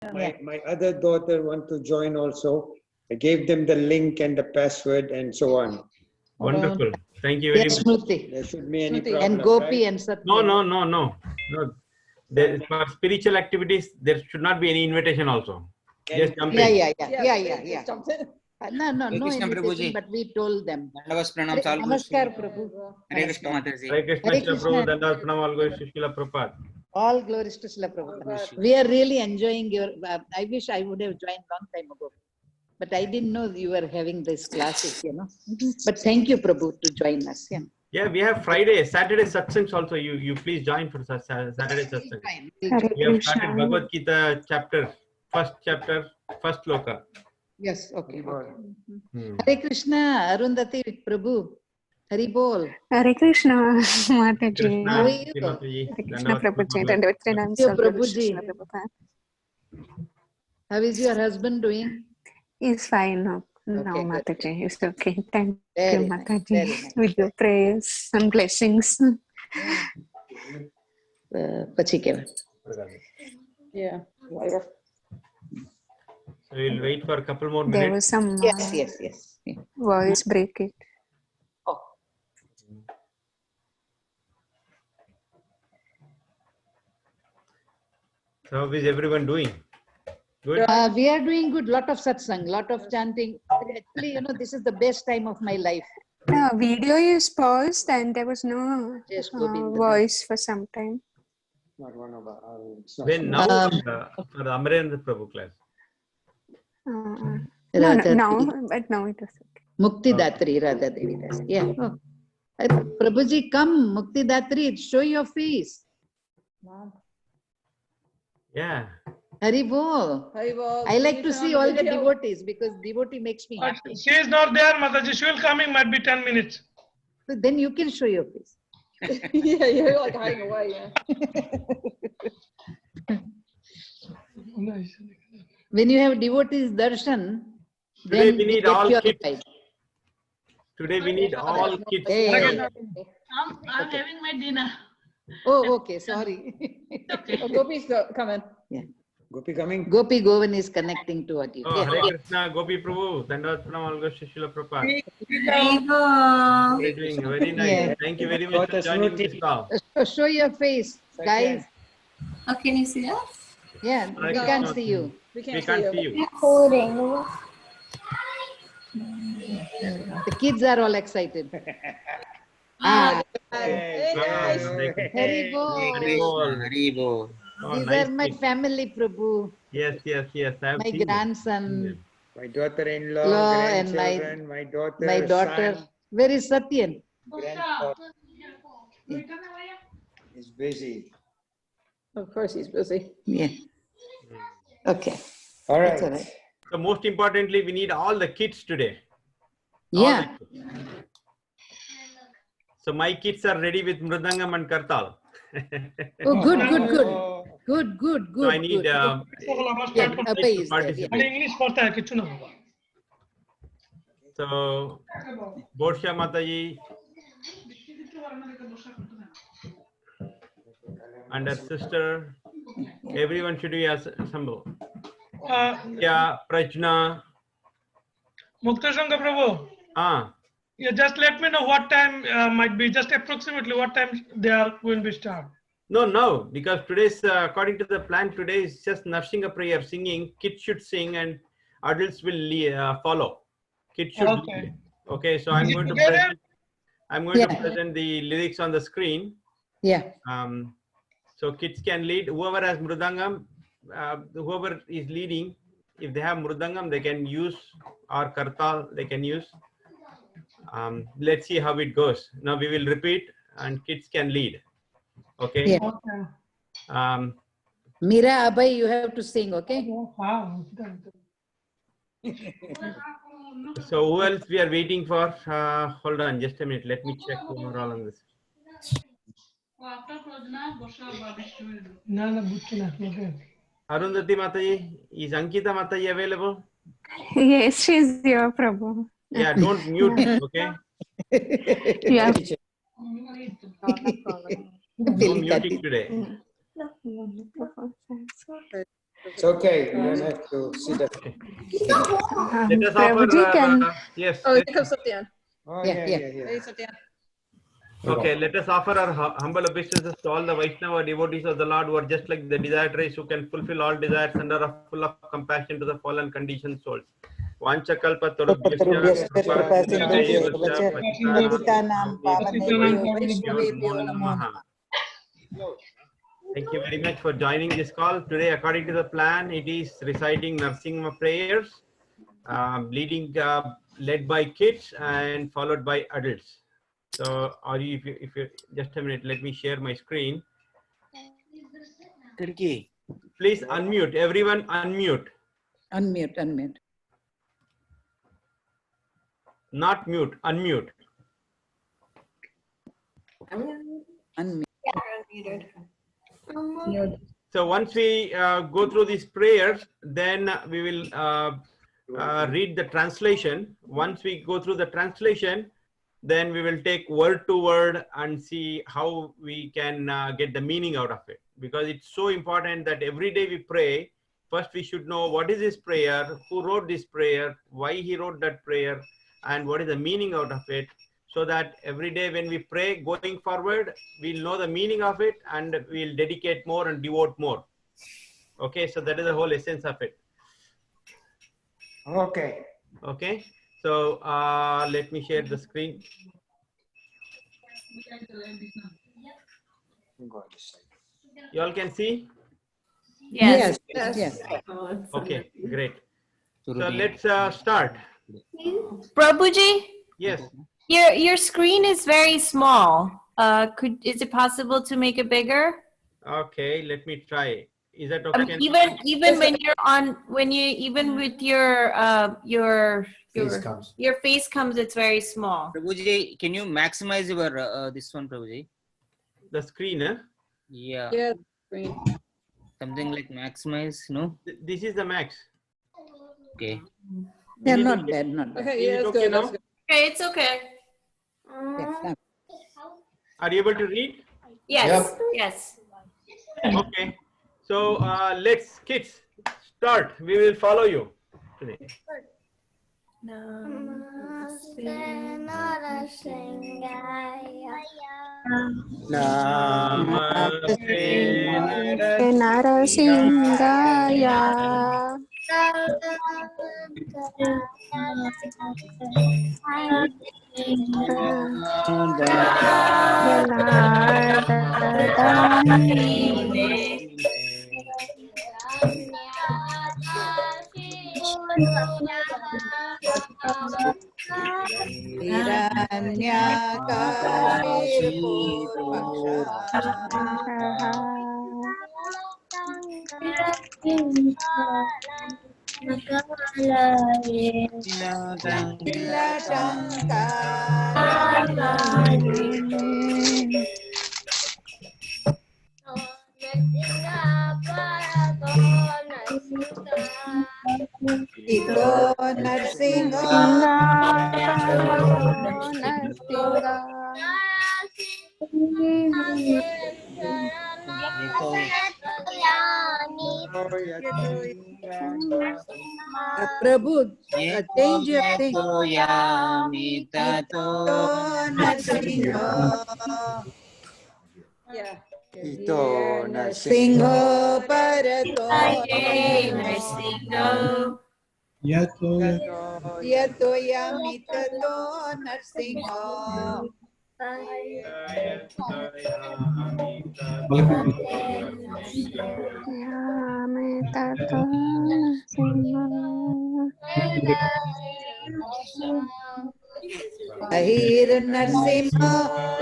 My other daughter want to join also. I gave them the link and the password and so on. Wonderful. Thank you very Yes, much. Smriti. There should be any Shruti. problem. And Gopi right? and Satya. No. For spiritual activities, there should not be any invitation also. Just jump in. Yeah. Just jumped in. No Hare Krishna, invitation, Prabhuji. but we told them. Dandavas pranam, all good. Namaskar, Prabhu. Hare Krishna, Mataji. Hare Krishna, Hare Shila Krishna. Prabhu, Dandavat Pranam, all glories to Srila Prabhupada. All glories to Srila Prabhupada. We are really enjoying your. I wish I would have joined long time ago, but I didn't know you were having these classes. But thank you, Prabhu, to join us. Yeah, we have Saturday satsangs also. You please join for Saturday satsang. Hare We have started Bhagavad Gita first chapter, first sloka. Yes, okay. Hmm. Hare Krishna, Arundhati, Prabhu. Hari Bol. Hare Krishna, Mataji. Krishna, How are you? Mataji, Hare Krishna, Dandavat Prabhuji. Pranam. Dandavat pranam, Yo, all glories to Prabhuji. Srila Prabhupada. How is your husband doing? He's fine now. No, Okay, good. Mataji. It's okay. Thank Very you, nice, Mataji. very nice. With your prayers and blessings. Pachi keva. Yeah. Later. So we'll wait for a couple more There minutes. was some Yes. Yeah. voice breakage. Oh. So how is everyone doing? Good? We are doing good. Lot of satsang, lot of chanting. Actually, this is the best time of my life. Video is paused and there was no Yes, Govinda. voice for some time. Not one of our. It's not When now for the Amarendra Prabhu class. No, Radha now, Devi. but now it was okay. Mukti Datri, Radha Devi. Yeah. Oh. Prabhuji, come, Mukti Datri, show your face. Yeah. Hari Bol. Hari Bol. I like to see all the devotees because devotee makes me happy. She is not there, Mataji. She will come in, might be 10 minutes. So then you can show your face. Yeah, you're like hiding away, yeah. When you have devotees darshan, Today then we need get all kids. purified. Today we need all kids. Hey. I'm having my dinner. Oh, okay, sorry. Oh, Gopi's coming. Gopi coming? Gopi Govan is connecting to audio. Oh, Yeah. Hare Krishna, Gopi Prabhu, Dandavat Pranam, all glories to Srila Prabhupada. You're doing very nice. Yeah. Thank you very much for joining this call. Show your face, guys. Oh, can you see us? Yeah, we can't see you. We We can't, can't see you. The kids are all excited. Ah, Hey, guys. Hari Bol. Hari Bol. Hari Bol. Oh, These nice are my kids. family, Prabhu. Yes. I have My seen them. grandson, My daughter-in-law, Law and grandchildren, my daughter, my daughter. son, Where is Satyan? granddaughter is busy. Of course he's busy. Yeah. Okay. All That's all right. right. So most importantly, we need all the kids today. All Yeah. the kids. So my kids are ready with Mridangam and Kartal. Oh, good. Oh, Good. So I need Yeah, Abhay is there. participate. Yeah. English पढ़ता है किचु ना होगा. So Borsha Mataji and her sister, everyone should be assembled. Yeah, Prajna. Muktashanga Prabhu. Yeah, just let me know what time might be, just approximately what time they are going to start. No, because today's, according to the plan, today is just Narsingha prayer, singing. Kids should sing and adults will follow. Kids should lead. Okay, so I'm going to present the lyrics on the screen. Yeah. So kids can lead. Whoever has Mridangam, whoever is leading, if they have Mridangam, they can use, or Kartal, they can use. Let's see how it goes. Now we will repeat and kids can lead. Okay. Yeah. Meera, Abhay, you have to sing, okay? So who else we are waiting for? Hold on, just a minute. Let me check who are all on this. Arundhati Mataji, is Ankita Mataji available? Yes, she's here, Prabhu. Yeah, don't mute, okay? Yeah. No muting today. It's okay. You don't have to sit up. Let us offer. Prabhuji can. Yes. Oh, here comes Satyan. Oh, Yeah, yeah. Hey, Satyan. Okay, let us offer our humble obeisances to all the Vaishnava devotees of the Lord who are just like the desiraries who can fulfill all desires and are full of compassion to the fallen conditioned souls. कल्पतरुभ्यश्च कृपासिन्धुभ्यश्च पतितानां पावनेभ्यो वैष्णवेभ्यो नमो नमः. Thank you very much for joining this call. Today, according to the plan, it is reciting Narasimha prayers, led by kids and followed by adults. So, if you just a minute, let me share my screen. Please unmute. Everyone unmute. Unmute. Not mute, unmute. So once we go through these prayers, then we will read the translation. Once we go through the translation, then we will take word to word and see how we can get the meaning out of it. Because it's so important that every day we pray, first we should know what is this prayer, who wrote this prayer, why he wrote that prayer, and what is the meaning out of it, so that every day when we pray going forward, we'll know the meaning of it and we'll dedicate more and devote more. Okay, so that is the whole essence of it. Okay. Okay, so let me share the screen. You all can see? Yes. Yes. Okay, great. So let's start. Prabhuji, Yes. your screen is very small. Is it possible to make it bigger? Okay, let me try. Is that okay? Even when you're on, even with your face comes, it's very small. Prabhuji, can you maximize your this one, Prabhuji? The screen, huh? Yeah. Yeah, green. Something like maximize, no? This is the max. Okay. Yeah, not bad, not bad. Okay, Is yeah, it that's okay good. now? That's good. Okay, it's okay. Yeah. Are you able to read? Yes, yes. Okay. So let's, kids, start. We will follow you today. Narasingaya. हिरण्याकाशे Iko Narsinga Prabhu, change your thing. Narsinga. Yeah. Ito Narsinga Parato Yato Yamitato Narsinga. Ahir Narsimha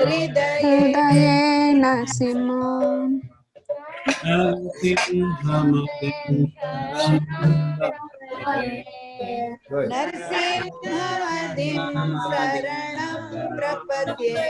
Hridaye Narsimha Narsimhadim Saranam Prapatye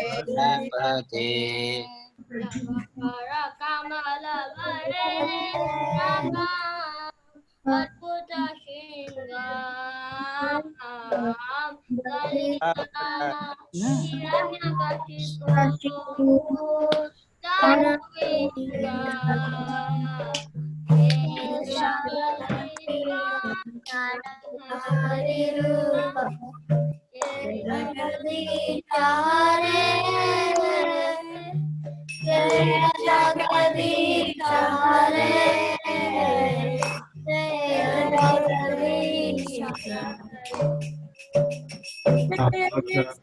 Hari Rupa Jagadisha Hare Jaya Jagadisha Hare Jaya Jagadisha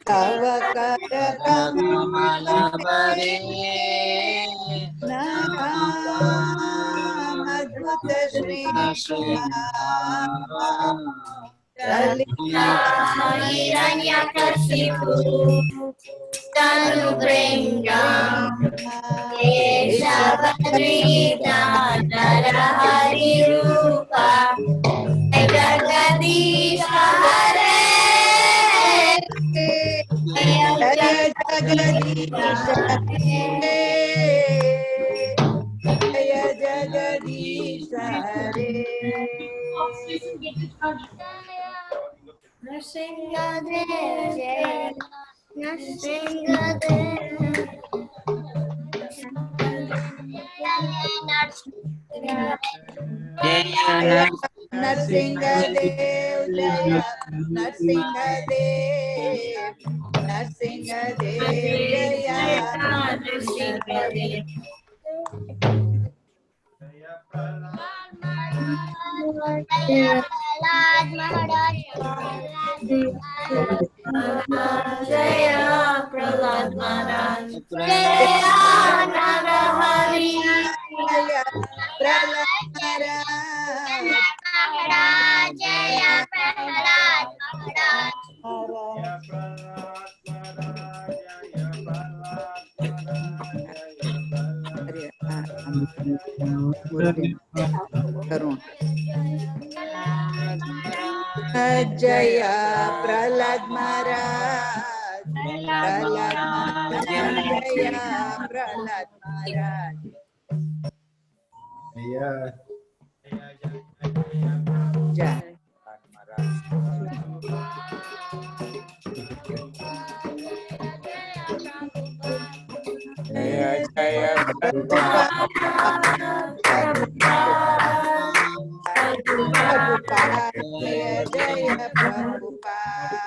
Tavakarakamalabare Adbhuta Shri Hiranyakashipu Tanubringam Keshavadrita Narahari Rupa Jagadisha Hare Jaya Jagadisha Jaya Jagadisha Hare Nrsimhadev Jaya Nrsimhadev Jaya Narsingadev Jaya Narsingadev Narsingadev Jaya Jaya Prahlad Maharaj Jaya Prahlad Maharaj Jaya Narahari Jaya Prahlad Maharaj Jaya Prahlad Maharaj Jaya Prahlad Maharaj Prahlad Maharaj Jaya Prahlad Maharaj Jaya Jaya Jaya Prabhupada Jaya Jaya Prabhupada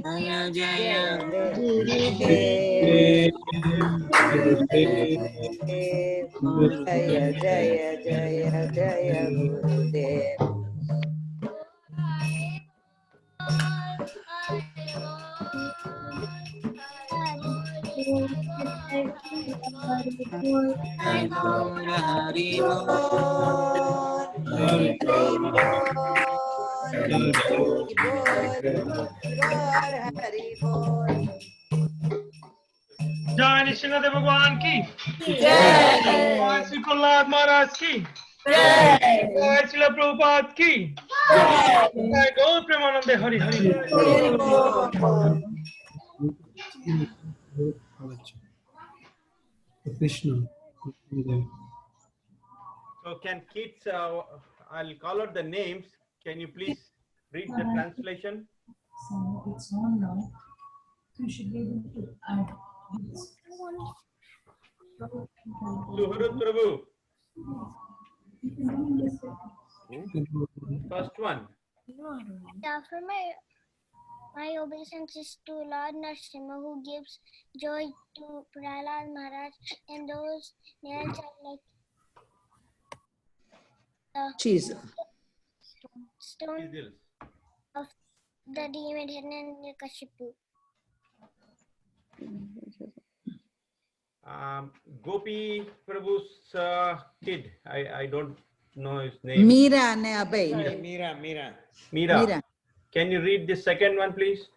Jaya Jaya Jaya Jaya Jaya Jaya Gurudev Hari Hari Bol जय नृसिंहदेव भगवान की Jai जय श्री प्रहलाद महाराज की Jai जय श्रील प्रभुपाद की जय गौर Premanand Hari Hari Hari Bol Krishna. So can kids, I'll call out the names. Can you please read the translation? It's on now. You should be able to add. Suhrut Prabhu, first one. Offer my obeisances to Lord Narasimha, who gives joy to Prahlad Maharaj and those nails are like cheese stone of the demon Hiranyakashipu. Gopi Prabhu's kid, I don't know his name. Meera and Abhay Meera. Meera. Can you read the second one, please?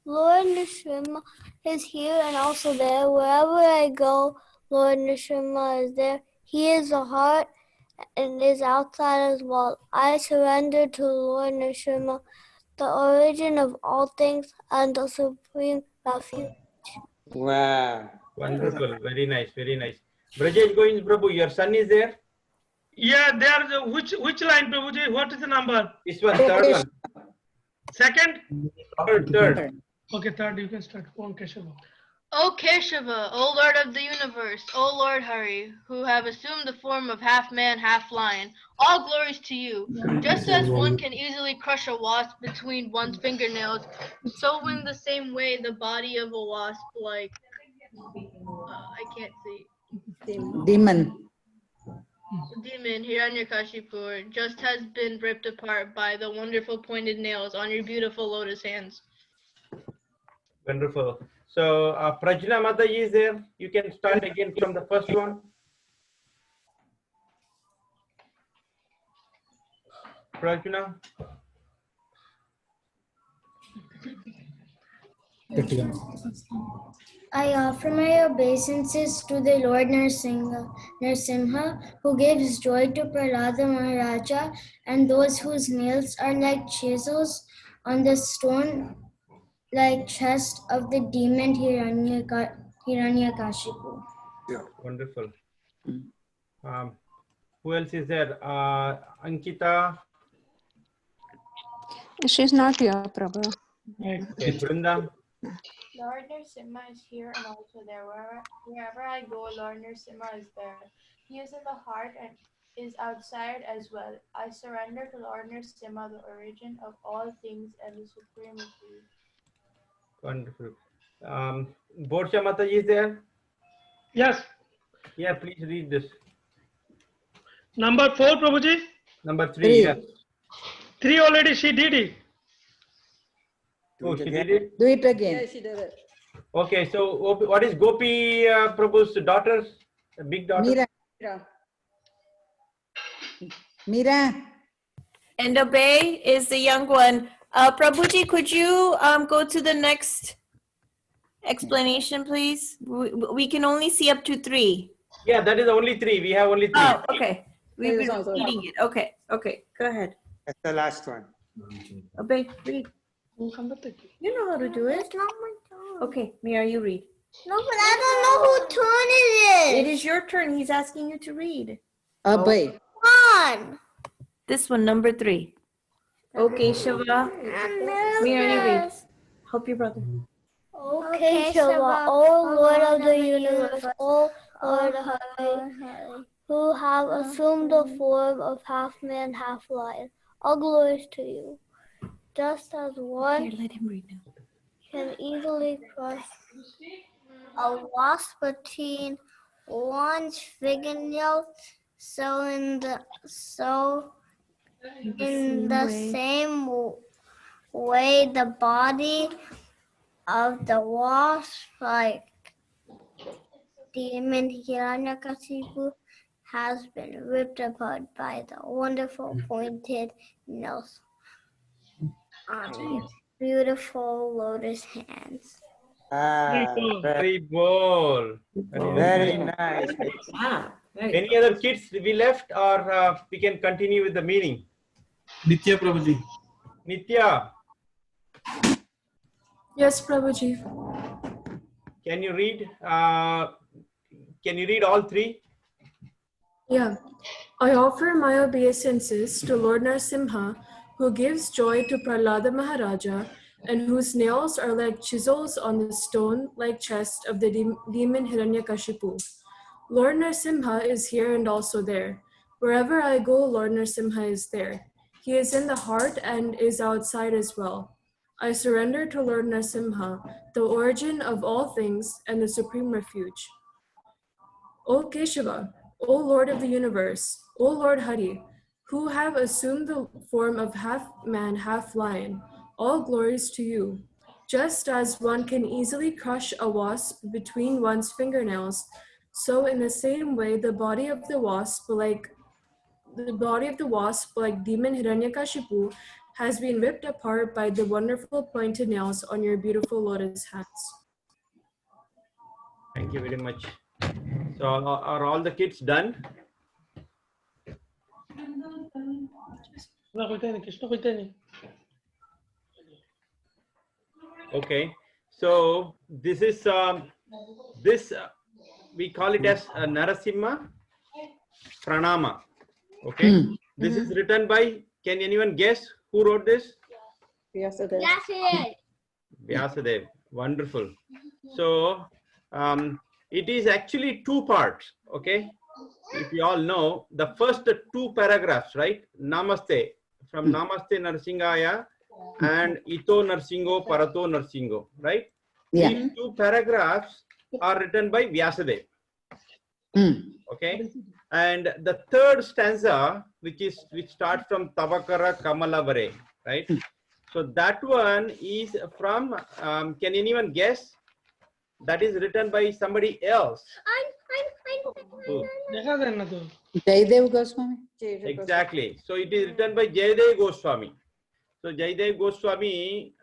Lord Narasimha is here and also there. Wherever I go, Lord Narasimha is there. He is the heart and is outside as well. I surrender to Lord Narasimha, the origin of all things and the supreme refuge. Wow. Wonderful. Very nice. Very nice. Brajesh Govind Prabhu, your son is there? Yeah, there. Which line, Prabhuji? What is the number? This one, third one. Second? Third. Okay, third you can start. Om Keshava. O Keshava, O Lord of the universe, O Lord Hari, who have assumed the form of half man, half lion, all glories to you. Just as one can easily crush a wasp between one's fingernails, so in the same way the body of a wasp, like, I can't see, Demon. demon Hiranyakashipu, just has been ripped apart by the wonderful pointed nails on your beautiful lotus hands. Wonderful. So Prajna Mataji is there. You can start again from the first one. Prajna. I offer my obeisances to the Lord Narasimha, who gives joy to Prahlada Maharaja and those whose nails are like chisels on the stone like chest of the demon Hiranyakashipu. Yeah. Wonderful. Who else is there? Ankita. She's not here, Prabhu. Okay, Brinda. Lord Narasimha is here and also there. Wherever I go, Lord Narasimha is there. He is in the heart and is outside as well. I surrender to Lord Narasimha, the origin of all things and the supremacy. Wonderful. Borsha Mataji is there? Yes. Yeah, please read this. Number 4, Prabhuji. Number 3. Yeah. 3 already she did it. Oh, she did it? Do it again. Yeah, she did it. Okay, so what is Gopi Prabhu's daughter? The big daughter? Meera. Yeah. Meera. And Obey is the young one. Prabhuji, could you go to the next explanation, please? We can only see up to 3. Yeah, that is only 3. We have only 3. Oh, okay. We've There's been also- reading it. Okay, okay. Go ahead. That's the last one. Obey, read. You know how to do it. It's not my turn. Okay, Mira, you read. No, but I don't know whose turn It it is. is your turn. He's asking you to read. Abhay. Come on. This one, number 3. Okay, Shiva. Mira, you read. Help your brother. Okay, Shiva, O Lord of the universe, O Lord Hari, who have assumed the form of half man, half lion, all glories to you. Just as one Here, let him read now. can easily crush a wasp between one's fingernails, so in the same way the body of the wasp, like demon Hiranyakashipu, has been ripped apart by the wonderful pointed nails on your beautiful lotus hands. Very bold. Very nice. Any other kids we left, or we can continue with the meaning? Nitya Prabhuji. Nitya, Yes, Prabhuji. can you read? Can you read all 3? Yeah. I offer my obeisances to Lord Narasimha, who gives joy to Prahlada Maharaja, and whose nails are like chisels on the stone-like chest of the demon Hiranyakashipu. Lord Narasimha is here and also there. Wherever I go, Lord Narasimha is there. He is in the heart and is outside as well. I surrender to Lord Narasimha, the origin of all things and the supreme refuge. O Keshava, O Lord of the universe, O Lord Hari, who have assumed the form of half man, half lion, all glories to you. Just as one can easily crush a wasp between one's fingernails, so in the same way the body of the wasp, like demon Hiranyakashipu, has been ripped apart by the wonderful pointed nails on your beautiful lotus hands. Thank you very much. So are all the kids done? Okay. So this is we call it as Narasimha Pranama. Okay. This is written by, can anyone guess who wrote this? Yes, it is. Yes, it is. Vyasadeva. Wonderful. So it is actually two parts. Okay. If you all know, the first two paragraphs, right? Namaste, from Namaste Narsingaya and Ito Narsingo Parato Narsingo, right? Yeah. These two paragraphs are written by Vyasadeva. Okay. And the third stanza, which starts from Tavakara Kamalavare, right? So that one is from, can anyone guess? That is written by somebody else. Who? Jaidev Goswami. Exactly. So it is written by Jayadev Goswami. So Jayadev Goswami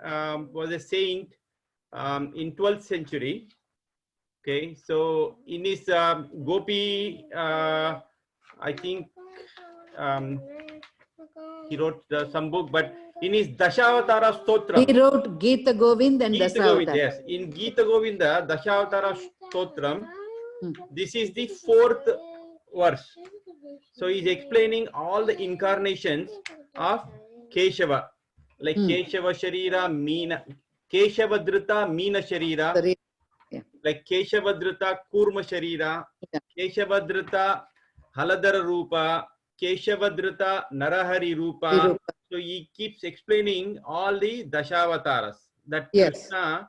was a saint in 12th century. Okay. So in his Gopi, I think he wrote some book, but in his Dashavatara Stotra. He wrote Gita Govind and Dasavatara. Yes, in Gita Govinda, Dashavatara Stotram, this is the fourth verse. So he's explaining all the incarnations of Keshava, like Keshava Sharira, Meena, Keshava Drita, Meena Sharira, like Keshava Drita, Kurma Sharira, Keshava Drita, Haladara Rupa, Keshava Drita, Narahari Rupa. So he keeps explaining all the Dashavataras that Krishna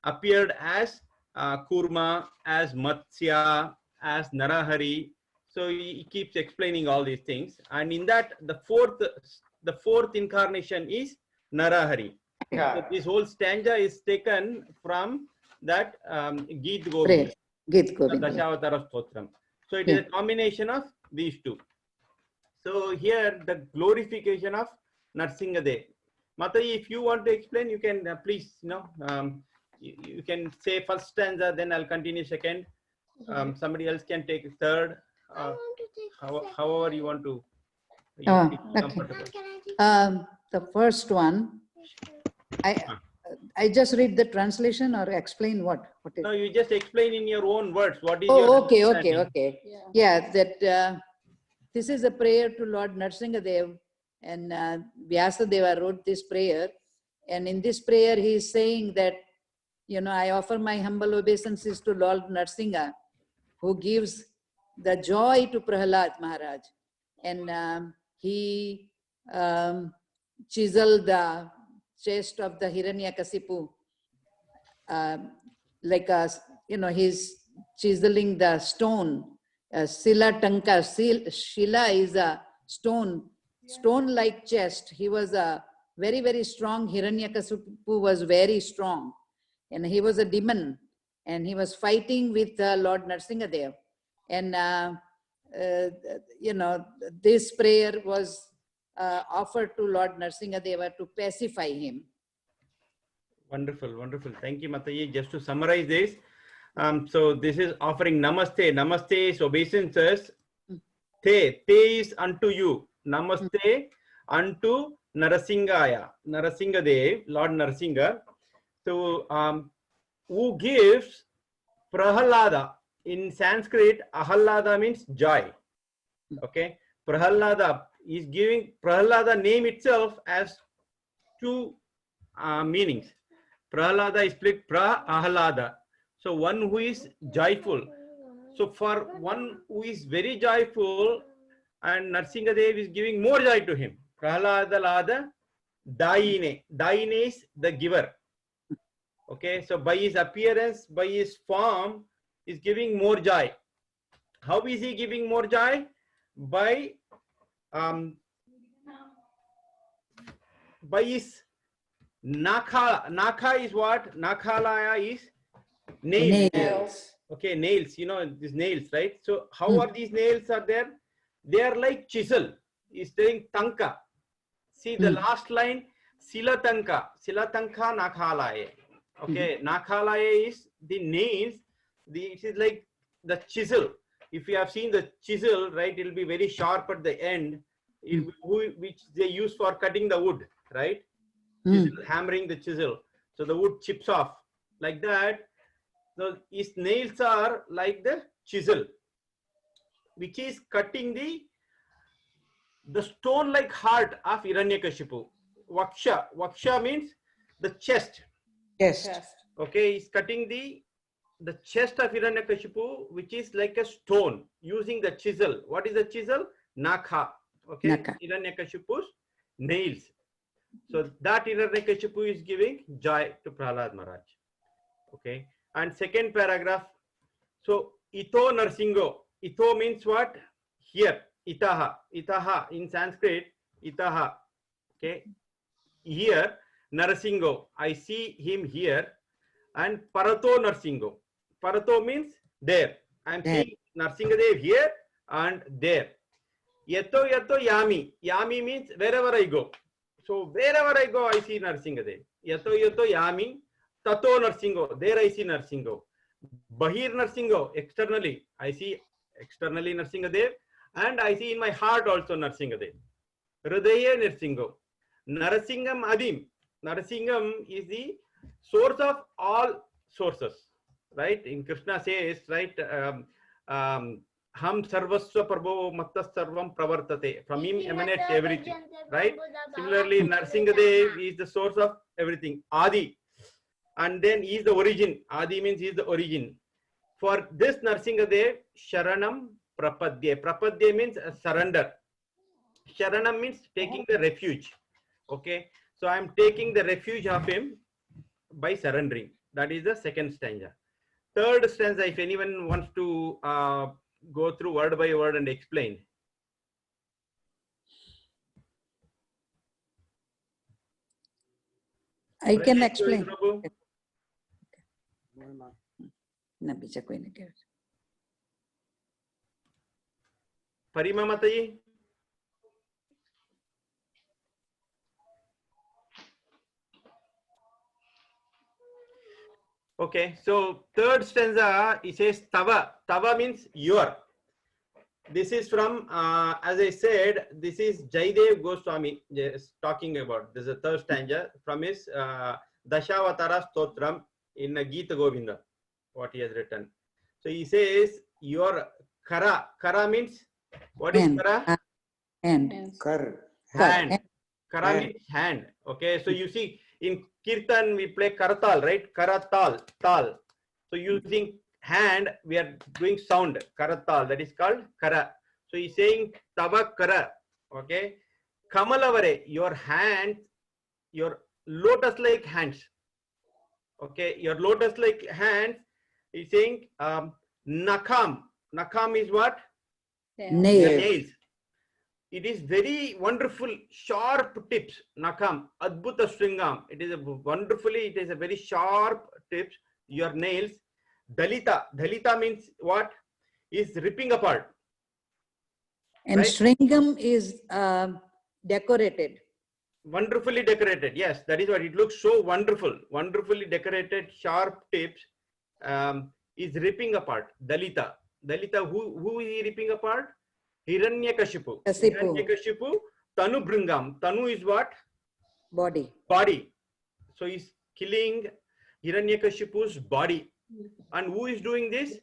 appeared as Kurma, as Matsya, as Narahari. So he keeps explaining all these things. And in that, the fourth incarnation is Narahari. So this whole stanza is taken from that Gita Govinda, Dashavatara Stotram. So it is a combination of these two. So here the glorification of Narsingadev. Mataji, if you want to explain, you can please, you can say first stanza, then I'll continue second. Somebody else can take third. However you want to. The first one, I just read the translation or explain what is. No, you just explain in your own words. What is your okay. Yeah, that this is a prayer to Lord Narsingadev, and Vyasadeva wrote this prayer. And in this prayer, he is saying that, I offer my humble obeisances to Lord Narsingha, who gives the joy to Prahlad Maharaj. And he chiseled the chest of the Hiranyakasipu, like he's chiseling the stone. Sila Tanka, Shila is a stone-like chest. He was a very, very strong. Hiranyakasipu was very strong. And he was a demon. And he was fighting with Lord Narsingadev. And, this prayer was offered to Lord Narsingadeva to pacify him. Wonderful, wonderful. Thank you, Mataji. Just to summarize this, so this is offering Namaste. Namaste is obeisances. Te is unto you. Namaste unto Narasingaya. Narasingadev, Lord Narasingha. So, who gives Prahalada. In Sanskrit, Ahallada means joy. Okay. Prahalada is giving Prahalada name itself as two meanings. Prahalada is split pra Ahallada. So one who is joyful. So for one who is very joyful, and Narsingadev is giving more joy to him. Prahalada Lada Daine. Daine is the giver. Okay. So by his appearance, by his form, is giving more joy. How is he giving more joy? By his nakha. Nakha is what? Nakhalaya is nails. Okay, nails. These nails, right? So how are these nails are there? They are like chisel. He's saying tanka. See the last line, sila tanka. Sila tanka nakhalaya. Okay, nakhalaya is the nails. It is like the chisel. If you have seen the chisel, right, it will be very sharp at the end, which they use for cutting the wood, right? Chisel, hammering the chisel. So the wood chips off like that. So his nails are like the chisel, which is cutting the stone-like heart of Hiranyakashipu. Vaksha. Vaksha means the chest. Chest. Okay, he's cutting the chest of Hiranyakashipu, which is like a stone, using the chisel. What is the chisel? Nakha. Okay, Nakha. Hiranyakashipu's nails. So that Hiranyakashipu is giving joy to Prahlad Maharaj. Okay, and second paragraph. So Ito Narsingo. Ito means what? Here. Itaha. Itaha in Sanskrit. Itaha. Okay. Here Narasingo. I see him here. And Parato Narsingo. Parato means there. I am seeing Narsingadev here and there. Yato Yato Yami. Yami means wherever I go. So wherever I go, I see Narsingadev. Yato Yato Yami. Tato Narsingo. There I see Narsingo. Bahir Narsingo. Externally. I see externally Narsingadev. And I see in my heart also Narsingadev. Hridaya Narsingo. Narasingam Adim. Narasingam is the source of all sources, right? In Krishna says, right, Ham sarvasva prabho mattas sarvam pravartate. From him emanates everything, right? Similarly, Narsingadev is the source of everything, Adi. And then he is the origin. Adi means he is the origin. For this Narsingadev, Sharanam Prapadye. Prapadye means surrender. Sharanam means taking the refuge. Okay. So I am taking the refuge of him by surrendering. That is the second stanza. Third stanza, if anyone wants to go through word by word and explain. I can explain. Parima Mataji. Okay, so third stanza, it says Tava. Tava means your. This is from, as I said, this is Jaidev Goswami talking about. This is the third stanza from his Dashavatara Stotram in Gita Govinda, what he has written. So he says, your Kara. Kara means, what is Kara? Hand. Hand. Kara means hand. Okay, so you see, in Kirtan, we play Karatal, right? Karatal, tal. So using hand, we are doing sound. Karatal, that is called Kara. So he's saying Tava Kara. Okay. Kamalavare, your hands, your lotus-like hands. Okay, your lotus-like hands. He's saying Nakam. Nakam is what? Nails. It is very wonderful, sharp tips. Nakam, Adbhuta Stringam. It is a very sharp tips. Your nails. Dalita. Dalita means what? Is ripping apart. And right? Stringam is decorated. Wonderfully decorated. Yes, that is what it looks so wonderful. Wonderfully decorated, sharp tips is ripping apart. Dalita. Dalita, who is he ripping apart? Hiranyakashipu. Hiranyakashipu, Tanu Bringam. Tanu is what? Body. Body. So he's killing Hiranyakashipu's body. And who is doing this?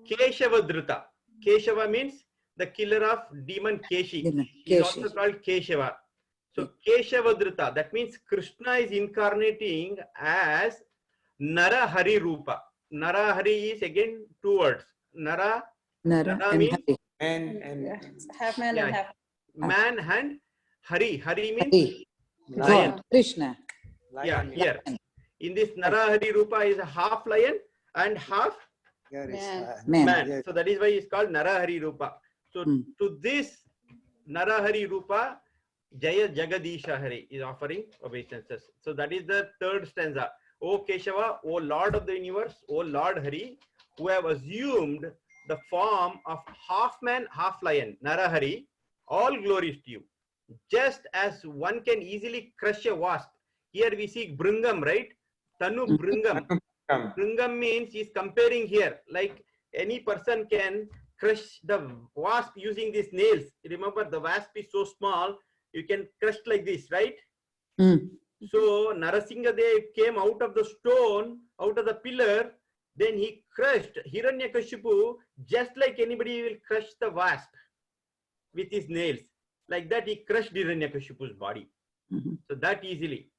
Keshava Dhruta. Keshava means the killer of demon Keshi. He's also called Keshava. So Keshava Dhruta, that means Krishna is incarnating as Nara Hari Rupa. Nara Hari is again two words. Nara means man and half man and half man and Hari. Hari means lion. Krishna. Yeah, here. In this Nara Hari Rupa is a half lion and half man. So that is why it's called Nara Hari Rupa. So to this Nara Hari Rupa, Jaya Jagadisha Hari is offering obeisances. So that is the third stanza. O Keshava, O Lord of the universe, O Lord Hari, who have assumed the form of half man, half lion, Narahari, all glories to you. Just as one can easily crush a wasp. Here we see Bringam, right? Tanu Bringam. Bringam means he's comparing here, like any person can crush the wasp using these nails. Remember, the wasp is so small, you can crush like this, right? So Narasingadev came out of the stone, out of the pillar. Then he crushed Hiranyakashipu just like anybody will crush the wasp with his nails. Like that, he crushed Hiranyakashipu's body. So that easily.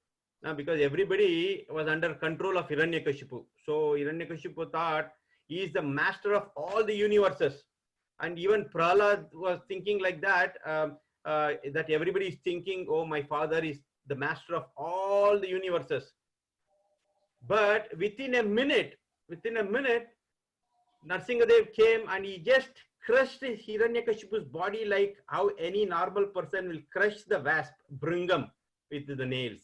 Now, because everybody was under control of Hiranyakashipu. So Hiranyakashipu thought he is the master of all the universes. And even Prahlad was thinking like that, that everybody is thinking, oh, my father is the master of all the universes. But within a minute, Narsingadev came and he just crushed Hiranyakashipu's body like how any normal person will crush the wasp, Bringam, with the nails.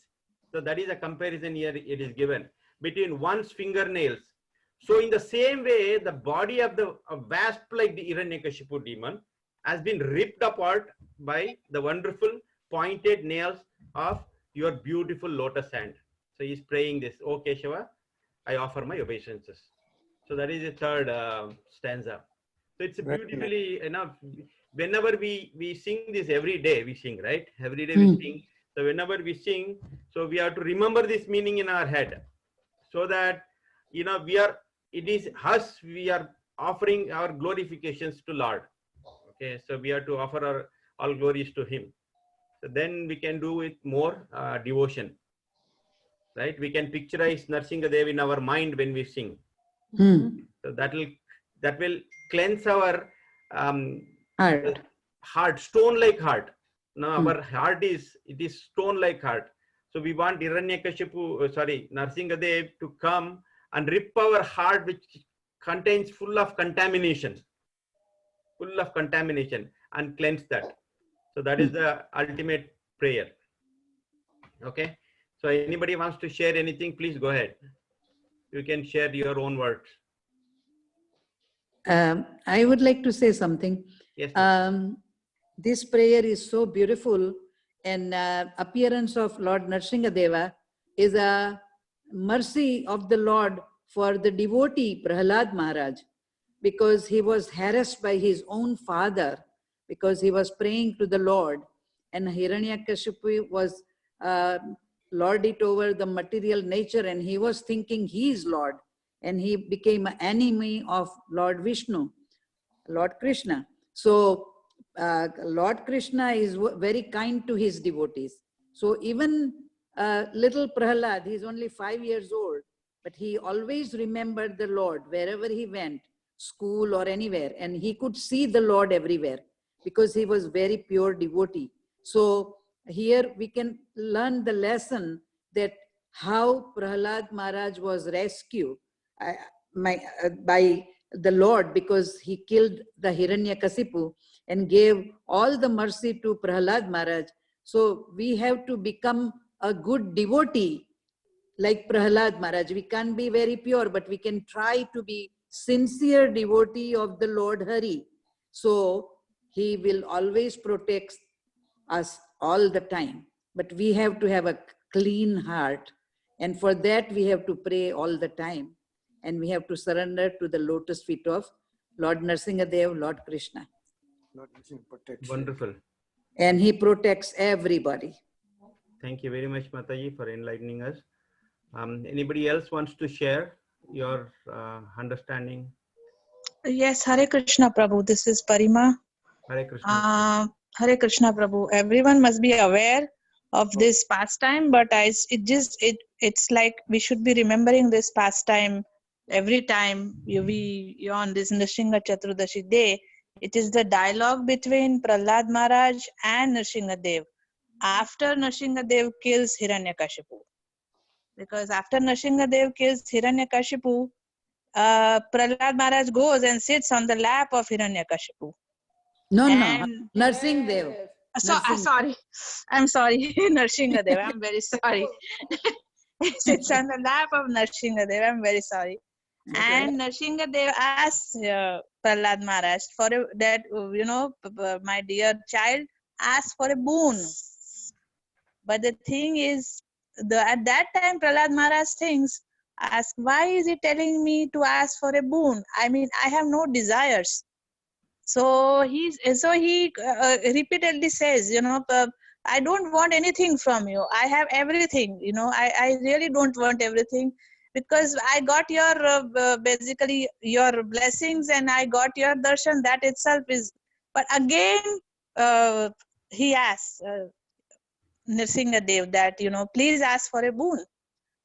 So that is a comparison here it is given between one's fingernails. So in the same way, the body of the wasp like the Hiranyakashipu demon has been ripped apart by the wonderful pointed nails of your beautiful lotus hand. So he's praying this, "O Keshava, I offer my obeisances." So that is the third stanza. So it's beautifully enough. Whenever we sing this every day, we sing, right? Every day we sing. So whenever we sing, so we have to remember this meaning in our head, so that it is us, we are offering our glorifications to Lord. Okay, so we have to offer our all glories to Him. So then we can do it more devotion, right? We can picturize Narsingadev in our mind when we sing. So that will cleanse our heart, stone-like heart. Now our heart is stone-like heart. So we want Narsingadev to come and rip our heart, which contains full of contamination, and cleanse that. So that is the ultimate prayer. Okay. So anybody wants to share anything, please go ahead. You can share your own words. I would like to say something. Yes. This prayer is so beautiful, and appearance of Lord Narsingadeva is a mercy of the Lord for the devotee Prahlad Maharaj, because he was harassed by his own father, because he was praying to the Lord, and Hiranyakashipu was lord it over the material nature, and he was thinking he is Lord, and he became an enemy of Lord Vishnu, Lord Krishna. So Lord Krishna is very kind to his devotees. So even little Prahlad, he's only 5 years old, but he always remembered the Lord wherever he went, school or anywhere, and he could see the Lord everywhere because he was very pure devotee. So here we can learn the lesson that how Prahlad Maharaj was rescued by the Lord, because he killed the Hiranyakasipu and gave all the mercy to Prahlad Maharaj. So we have to become a good devotee like Prahlad Maharaj. We can't be very pure, but we can try to be sincere devotee of the Lord Hari. So he will always protect us all the time. But we have to have a clean heart. And for that, we have to pray all the time. And we have to surrender to the lotus feet of Lord Narsingadev, Lord Krishna. Wonderful. And he protects everybody. Thank you very much, Mataji, for enlightening us. Anybody else wants to share your understanding? Yes, Hare Krishna Prabhu. This is Parima. Hare Krishna. Hare Krishna Prabhu. Everyone must be aware of this pastime, but it's like we should be remembering this pastime every time you on this Nrsimha Chaturdashi day. It is the dialogue between Prahlad Maharaj and Nrsingadev after Nrsingadev kills Hiranyakashipu. Because after Nrsingadev kills Hiranyakashipu, Prahlad Maharaj goes and sits on the lap of Hiranyakashipu. No, Narsingadev. Sorry. I'm sorry, Nrsingadev. I'm very sorry. Sits on the lap of Nrsingadev. I'm very sorry. Okay. And Nrsingadev asked Prahlad Maharaj my dear child, asked for a boon. But the thing is, at that time, Prahlad Maharaj asks, why is he telling me to ask for a boon? I mean, I have no desires. So he repeatedly says, I don't want anything from you. I have everything. I really don't want everything, because I got your basically your blessings and I got your darshan. That itself is. But again, he asks, Nrsingadev that, please ask for a boon.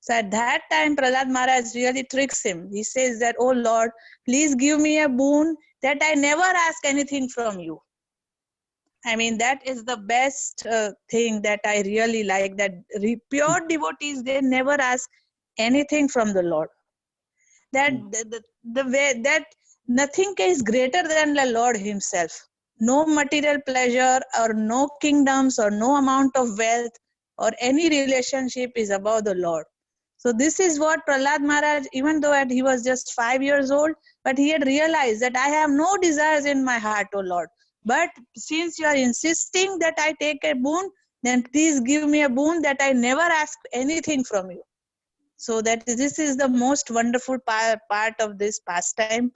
So at that time, Prahlad Maharaj really tricks him. He says that, oh Lord, please give me a boon that I never ask anything from you. I mean, that is the best thing that I really like, that pure devotees, they never ask anything from the Lord. That the way that nothing is greater than the Lord himself. No material pleasure or no kingdoms or no amount of wealth or any relationship is above the Lord. So this is what Prahlad Maharaj, even though he was just 5 years old, but he had realized that I have no desires in my heart, O Lord. But since you are insisting that I take a boon, then please give me a boon that I never ask anything from you. So that this is the most wonderful part of this pastime.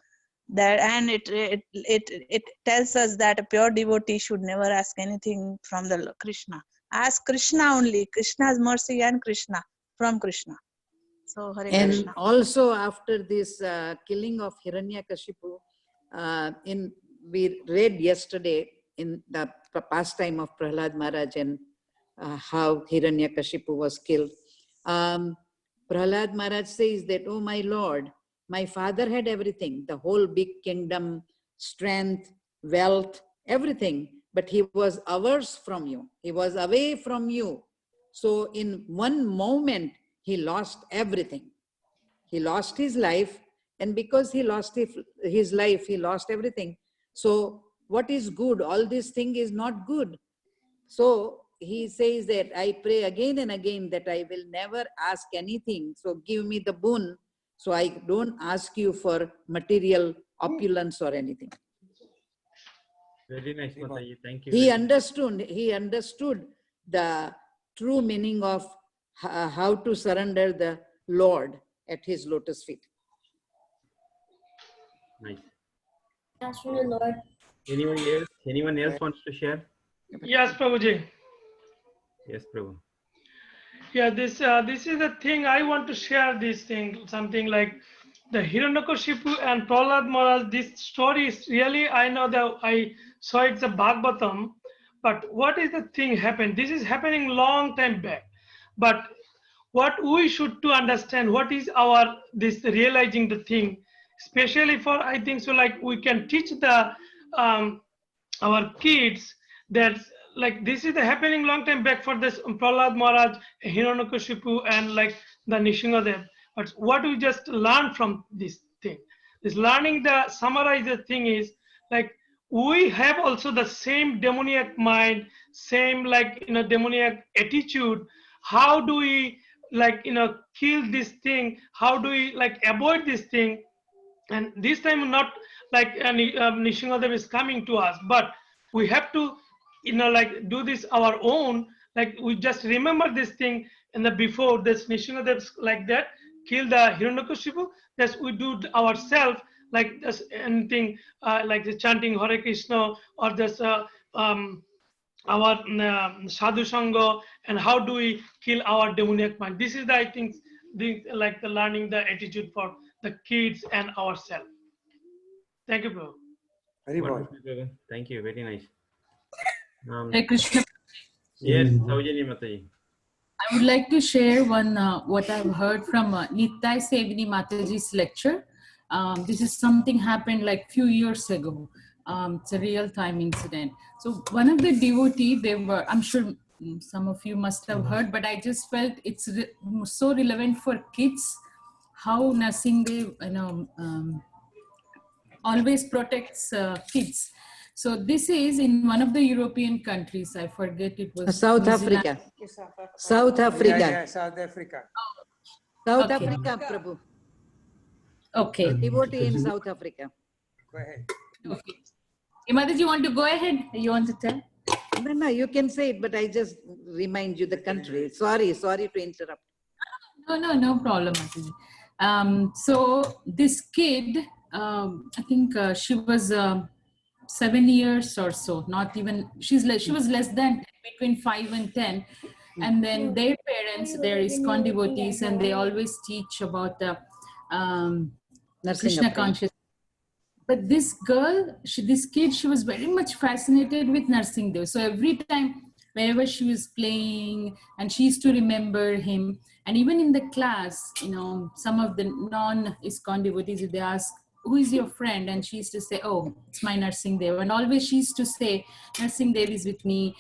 And it tells us that a pure devotee should never ask anything from the Krishna. Ask Krishna only, Krishna's mercy and Krishna, from Krishna. So Hare And Krishna. also after this killing of Hiranyakashipu, we read yesterday in the pastime of Prahlad Maharaj and how Hiranyakashipu was killed. Prahlad Maharaj says that, oh my Lord, my father had everything, the whole big kingdom, strength, wealth, everything, but he was averse from you. He was away from you. So in one moment, he lost everything. He lost his life, and because he lost his life, he lost everything. So what is good? All this thing is not good. So he says that I pray again and again that I will never ask anything. So give me the boon. So I don't ask you for material opulence or anything. Very nice, Mataji. Thank you. He understood the true meaning of how to surrender the Lord at his lotus feet. Nice. Ask for the Lord. Anyone else wants to share? Yes, Prabhuji. Yes, Prabhu. Yeah, this is the thing I want to share. This thing, something like the Hiranyakashipu and Prahlad Maharaj. This story is really, I know that I saw it's a Bhagavatam, but what is the thing happened? This is happening long time back. But what we should to understand, what is our this realizing the thing, especially for I think so like we can teach the our kids that like this is the happening long time back for this Prahlad Maharaj, Hiranyakashipu, and like the Nrsingadev. But what we just learn from this thing, this learning the summarize the thing is like we have also the same demoniac mind, same like demoniac attitude. How do we like kill this thing? How do we like avoid this thing? And this time not like Nrsingadev is coming to us, but we have to like do this our own. Like we just remember this thing in the before this Nrsingadev like that kill the Hiranyakashipu. That we do ourselves like this anything like the chanting Hare Krishna or this our sadhu sangha, and how do we kill our demoniac mind. This is the I think like the learning the attitude for the kids and ourselves. Thank you, Prabhu. Wonderful, Prabhu. Thank you. Very nice. Hare Krishna. Yes, Saujani Mataji. I would like to share one what I've heard from Nittai Sevini Mataji's lecture. This is something happened like few years ago. It's a real time incident. So one of the devotee, they were, I'm sure some of you must have heard, but I just felt it's so relevant for kids, how Nrsingadev always protects kids. So this is in one of the European countries. I forget it was South Africa. South Africa. Yeah, South Africa. South Okay. Africa, Prabhu. Okay. Devotee in South Africa. Go ahead. Okay. Mataji, you want to go ahead? You want to tell? No, you can say it, but I just remind you the country. Sorry to interrupt. No problem, Mataji. So this kid, I think she was 7 years or so, not even, she was less than between 5 and 10. And then their parents, they're ISKCON devotees, and they always teach about the Krishna consciousness. But this girl, this kid, she was very much fascinated with Nrsingadev. So every time wherever she was playing, and she used to remember him. And even in the class, some of the non-ISKCON devotees, if they ask, who is your friend? And she used to say, oh, it's my Narsingh Dev. And always she used to say, Narsingh Dev is with me.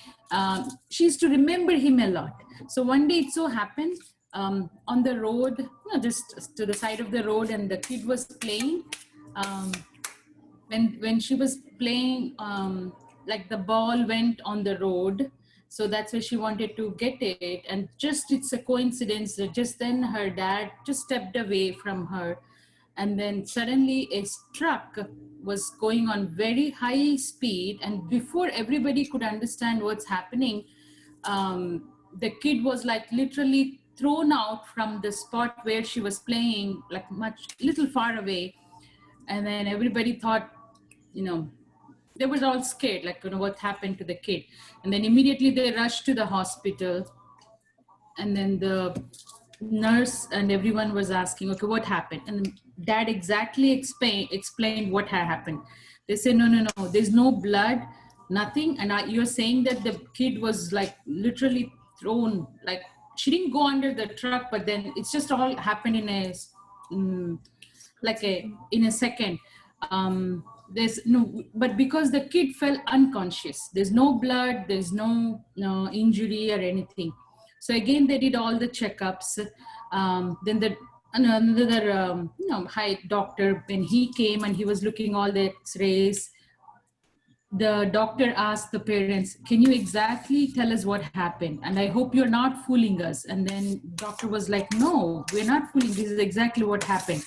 She used to remember him a lot. So one day it so happened, on the road, just to the side of the road, and the kid was playing. When she was playing, like the ball went on the road. So that's where she wanted to get it. And just, it's a coincidence that just then her dad just stepped away from her. And then suddenly a truck was going on very high speed. And before everybody could understand what's happening, the kid was like literally thrown out from the spot where she was playing, like little far away. And then everybody thought, they were all scared, like, what happened to the kid. And then immediately they rushed to the hospital. And then the nurse and everyone was asking, okay, what happened? And dad exactly explained what had happened. They said, no, there's no blood, nothing. And you're saying that the kid was like literally thrown, like she didn't go under the truck, but then it's just all happened in a second. There's no, but because the kid fell unconscious, there's no blood, there's no injury or anything. So again, they did all the checkups. Then another high doctor, when he came and he was looking all the x-rays, the doctor asked the parents, can you exactly tell us what happened? And I hope you're not fooling us. And then doctor was like, no, we're not fooling. This is exactly what happened.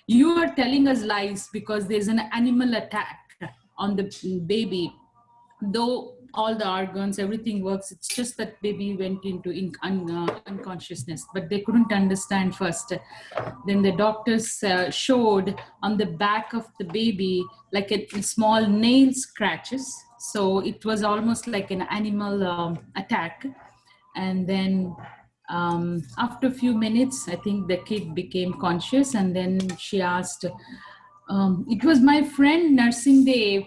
You are telling us lies because there's an animal attack on the baby. Though all the organs, everything works, it's just that baby went into unconsciousness, but they couldn't understand first. Then the doctors showed on the back of the baby like a small nail scratches. So it was almost like an animal attack. And then after a few minutes, I think the kid became conscious, and then she asked, it was my friend Narsingh Dev.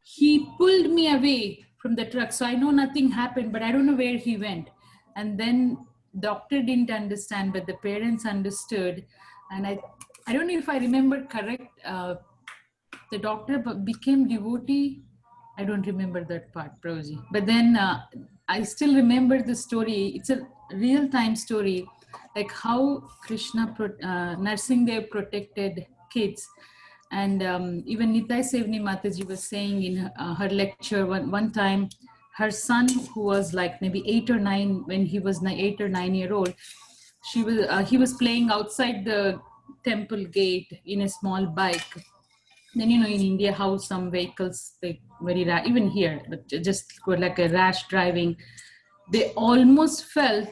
He pulled me away from the truck. So I know nothing happened, but I don't know where he went. And then doctor didn't understand, but the parents understood. And I don't know if I remember correct, the doctor became devotee. I don't remember that part, Prabhuji. But then I still remember the story. It's a real-time story, like how Krishna, Narsingh Dev protected kids. And even Nittai Sevani Mataji was saying in her lecture one time, her son, who was like maybe 8 or 9, when he was 8 or 9 year old, he was playing outside the temple gate in a small bike. Then, in India, how some vehicles, they very even here, but just like a rash driving, they almost felt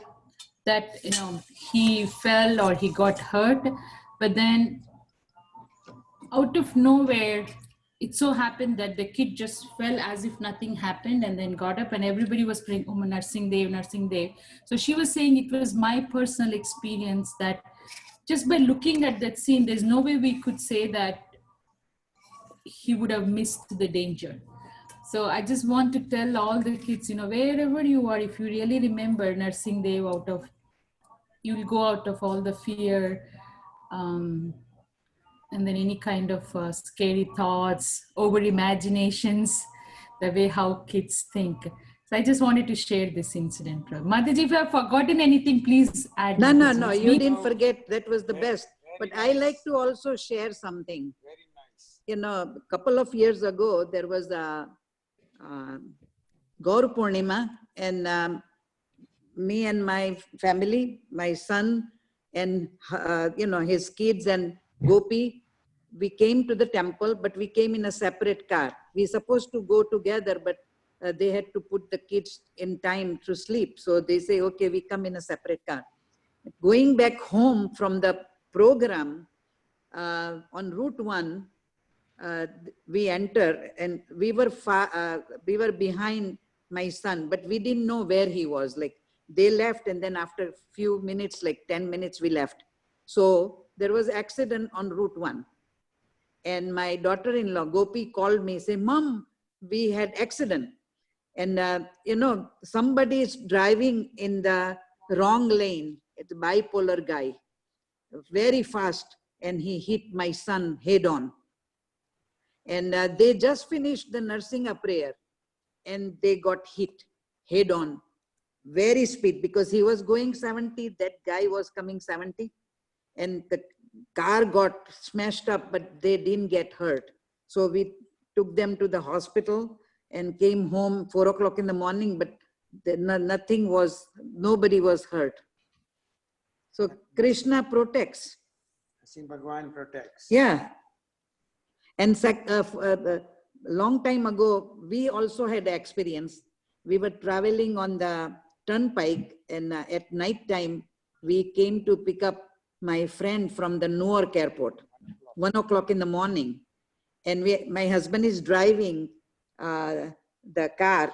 that, he fell or he got hurt. But then out of nowhere, it so happened that the kid just fell as if nothing happened, and then got up, and everybody was praying, oh, Narsingh Dev, Narsingh Dev. So she was saying it was my personal experience that just by looking at that scene, there's no way we could say that he would have missed the danger. So I just want to tell all the kids, wherever you are, if you really remember Narsingh Dev, you'll go out of all the fear, and then any kind of scary thoughts, over imaginations, the way how kids think. So I just wanted to share this incident. Mataji, if I've forgotten anything, please add. No, you didn't forget. That was the best. But I like to also share something. A couple of years ago, there was a Gaur Purnima, and me and my family, my son and, his kids and Gopi, we came to the temple, but we came in a separate car. We supposed to go together, but they had to put the kids in time to sleep. So they say, okay, we come in a separate car. Going back home from the program on Route 1, we enter, and we were behind my son, but we didn't know where he was. Like, they left, and then after a few minutes, like 10 minutes, we left. So there was accident on Route 1. And my daughter-in-law, Gopi, called me, say, Mom, we had accident. And, somebody is driving in the wrong lane. It's a bipolar guy, very fast. And he hit my son head on. And they just finished the nursing a prayer. And they got hit head on. Very speed, because he was going 70. That guy was coming 70. And the car got smashed up, but they didn't get hurt. So we took them to the hospital and came home 4 o'clock in the morning, but nobody was hurt. So Krishna protects. Bhagwan protects. Yeah. And a long time ago, we also had experience. We were traveling on the turnpike, and at night time, we came to pick up my friend from the Newark airport, 1 o'clock in the morning. And my husband is driving the car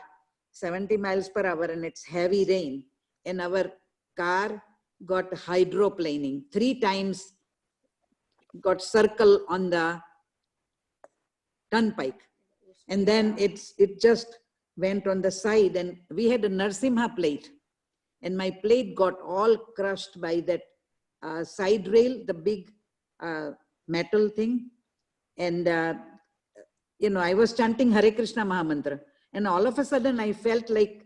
70 miles per hour, and it's heavy rain. And our car got hydroplaning 3 times, got circle on the turnpike. And then it just went on the side, and we had a Narasimha plate. And my plate got all crushed by that side rail, the big metal thing. And, I was chanting Hare Krishna Mahamantra. And all of a sudden I felt like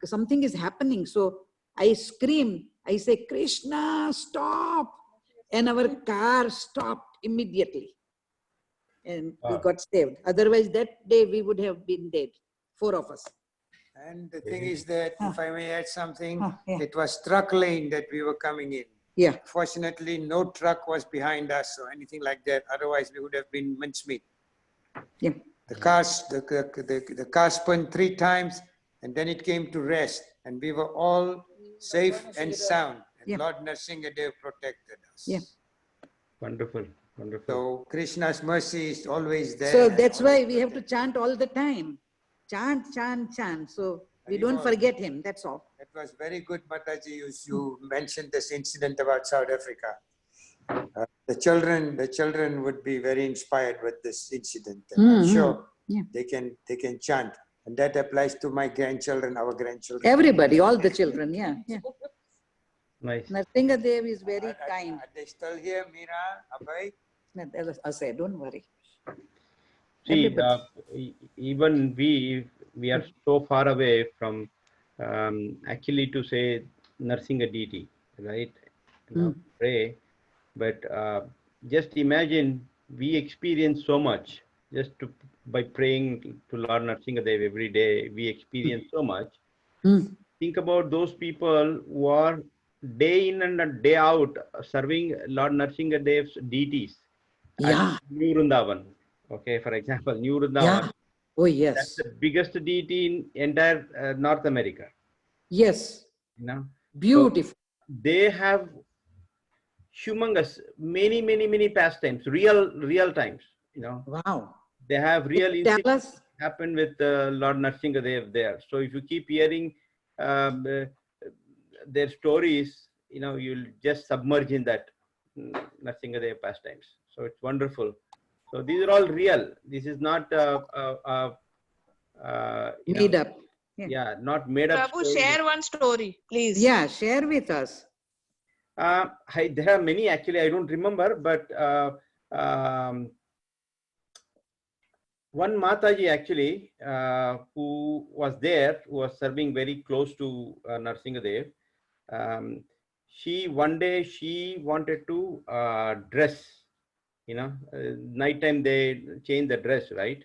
something is happening. So I screamed, I say, Krishna, stop. And our car stopped immediately. And we got saved. Otherwise that day we would have been dead, 4 of us. And the thing is that, if I may add something, it was truck lane that we were coming in. Yeah. Fortunately, no truck was behind us or anything like that. Otherwise, we would have been mincemeat. Yeah. The car spun 3 times, and then it came to rest, and we were all safe and sound. And Lord Narasimhadev protected us. Yeah. Wonderful. Wonderful. So Krishna's mercy is always there. So that's why we have to chant all the time. Chant, chant, chant. So we don't forget him. That's all. That was very good, Mataji. You mentioned this incident about South Africa. The children would be very inspired with this incident. And I'm sure they can chant. And that applies to my grandchildren, our grandchildren. Everybody, all the children, yeah. Nice. Narasimhadev is very kind. Are they still here, Meera, Abhay? I say, don't worry. See, even we are so far away from actually to say Narsinga deity, right? Pray, but just imagine we experience so much just by praying to Lord Narasimhadev every day. We experience so much. Think about those people who are day in and day out serving Lord Narasimhadev's deities. Yeah. New Vrindavan. Okay, for example, New Vrindavan. Yeah. Oh, yes. That's the biggest deity in entire North America. Yes. Beautiful. So they have humongous, many pastimes, real times. Wow. They have real incidents happen with Lord Narasimhadev there. So if you keep hearing their stories, you'll just submerge in that Narasimhadev pastimes. So it's wonderful. So these are all real. This is not made up. Yeah, not made up. Prabhu, share one story, please. Yeah, share with us. There are many actually. I don't remember, but one Mataji actually who was there, who was serving very close to Narasimhadev. One day she wanted to dress. Nighttime they change the dress, right?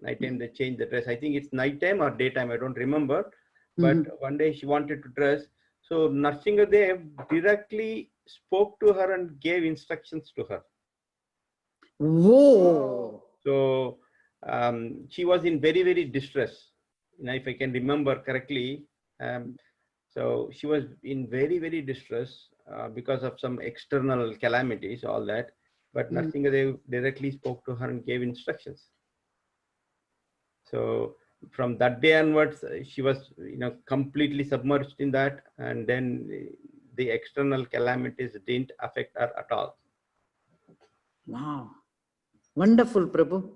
Nighttime they change the dress. I think it's nighttime or daytime, I don't remember. But one day she wanted to dress. So Narasimhadev directly spoke to her and gave instructions to her. Whoa! So she was in very distress. If I can remember correctly. So she was in very distress because of some external calamities, all that. But Narasimhadev directly spoke to her and gave instructions. So from that day onwards, she was, completely submerged in that, and then the external calamities didn't affect her at all. Wow, wonderful, Prabhu.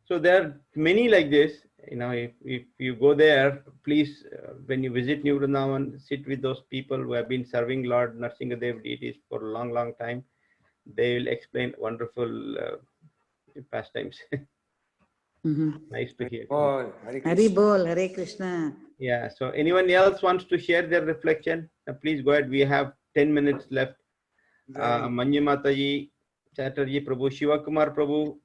So there are many like this. if you go there, please, when you visit New Vrindavan, sit with those people who have been serving Lord Narsingadev deities for a long, long time. They will explain wonderful pastimes. Nice to hear. Hari Bol, Hare Krishna. Yeah. So anyone else wants to share their reflection? Please go ahead. We have 10 minutes left. Manju Mataji, Chatterjee Prabhu, Shiva Kumar Prabhu,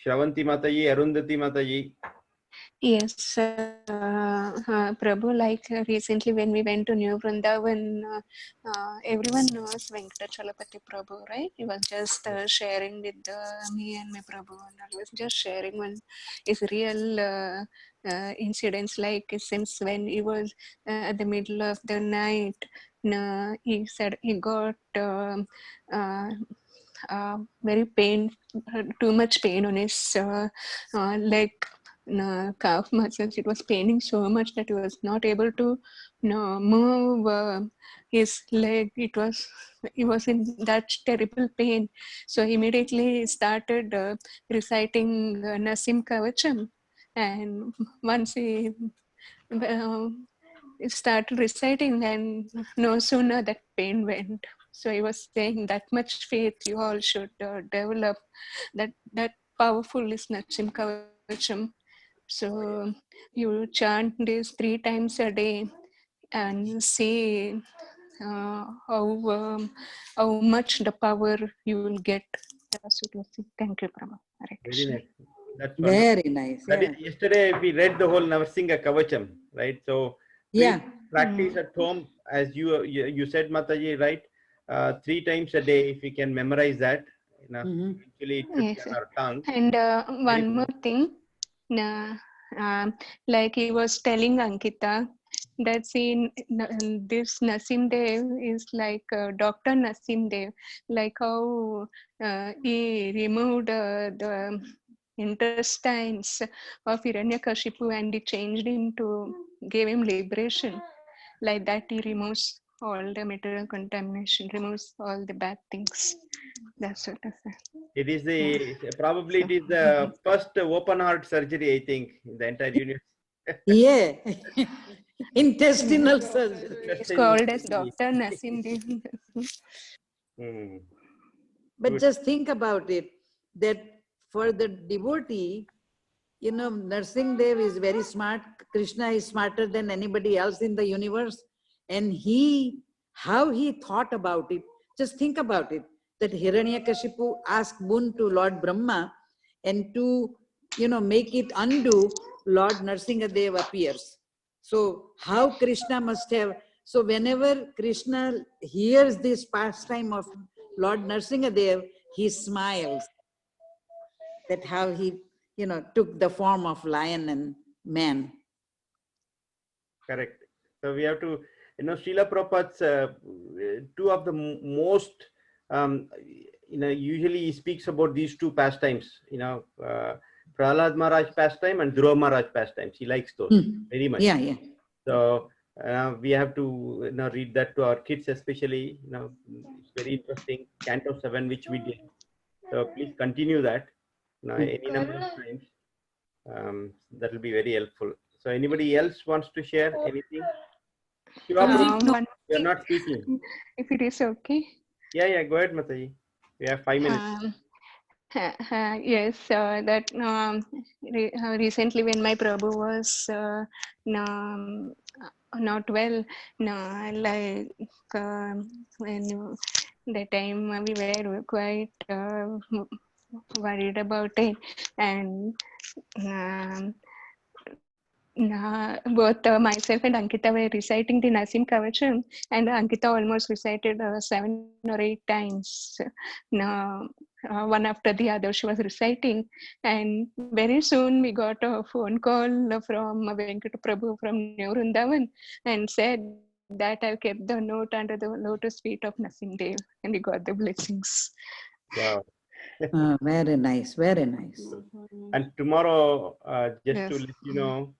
Shravanti Mataji, Arundhati Mataji. Yes, Prabhu, like recently when we went to New Vrindavan, everyone knows Venkatachalapati Prabhu, right? He was just sharing with me and my Prabhu, and I was just sharing one his real incidents, like since when he was at the middle of the night, he said he got very pain, too much pain on his leg. Calf muscles. It was paining so much that he was not able to move his leg. He was in that terrible pain. So immediately he started reciting Nasim Kavacham, and once he started reciting, and no sooner that pain went. So he was saying that much faith you all should develop. That powerful is Nasim Kavacham. So you chant this 3 times a day and see how much the power you will get. Thank you, Prabhu. Very nice. That's very nice. That is, yesterday we read the whole Narasimha Kavacham, right? So yeah, practice at home, as you said, Mataji, right? 3 times a day, if we can memorize that, eventually it should Yes, be on our tongue. and one more thing. Like he was telling Ankita that this Nasim Dev is like Dr. Nasim Dev, like how he removed the intestines of Hiranyakashipu and he changed him gave him liberation. Like that he removes all the material contamination, removes all the bad things. That's what I said. It is probably it is the first open heart surgery, I think, in the entire universe. Yeah, intestinal surgery. It's called as Dr. Nasim Dev. But just think about it, that for the devotee, Narsingh Dev is very smart. Krishna is smarter than anybody else in the universe. And how he thought about it, just think about it, that Hiranyakashipu asked boon to Lord Brahma, and to, make it undo, Lord Narsingadev appears. So how Krishna must have, so whenever Krishna hears this pastime of Lord Narsingadev, he smiles. That how he, took the form of lion and man. Correct. So we have to, Srila Prabhupada's two of the most, usually he speaks about these two pastimes, Prahlad Maharaj pastime and Dhruva Maharaj pastimes. He likes those very much. Yeah, yeah. So we have to read that to our kids, especially. It's very interesting. Canto 7, which we did. So please continue that. Any number of times. That will be very helpful. So anybody else wants to share anything? Shiva Prabhu, you are not speaking. If it is okay. Yeah, go ahead, Mataji. We have 5 minutes. Yes, that recently when my Prabhu was not well, like when the time we were quite worried about it, and both myself and Ankita were reciting the Nasim Kavacham, and Ankita almost recited 7 or 8 times. One after the other she was reciting, and very soon we got a phone call from Venkata Prabhu from New Vrindavan and said that I've kept the note under the lotus feet of Nasim Dev, and we got the blessings. Wow. Very nice, very nice. And tomorrow, just Yes. to let you know,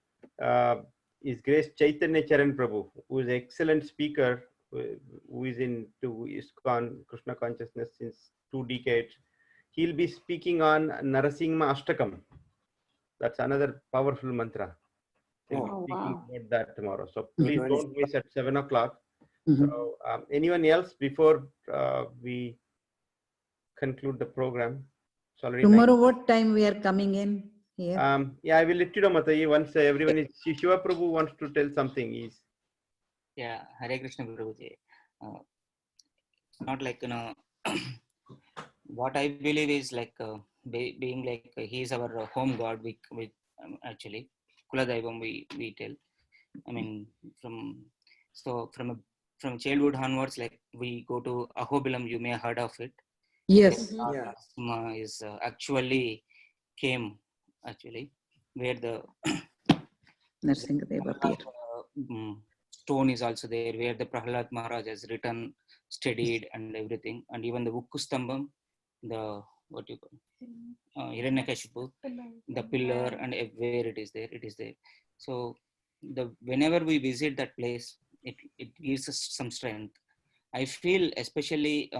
is Grace Chaitanya Charan Prabhu, who is an excellent speaker, who is into ISKCON, Krishna consciousness since 2 decades. He'll be speaking on Narasimha Ashtakam. That's another powerful mantra. We'll be Oh, speaking wow. about that tomorrow. So please Very don't miss at 7 o'clock. Mhm. So anyone else before we conclude the program? It's already Tomorrow, what time we are coming in here? yeah, I will let you know, Mataji, once everyone is. Shiva Prabhu wants to tell something. He's Yeah, Hare Krishna Prabhuji. It's not like, what I believe is like being like he is our home god. We actually Kuladaivam we tell. I mean from childhood onwards, like we go to Ahobilam. You may have heard of it. Yes. Lord Yeah. Narasimha is actually came where the Narsingadeva appeared. stone is also there, where the Prahlad Maharaj has written, studied, and everything, and even the Vukkustambam, the what you call Hiranyakashipu, the pillar, and where it is there. So whenever we visit that place, it gives us some strength. I feel especially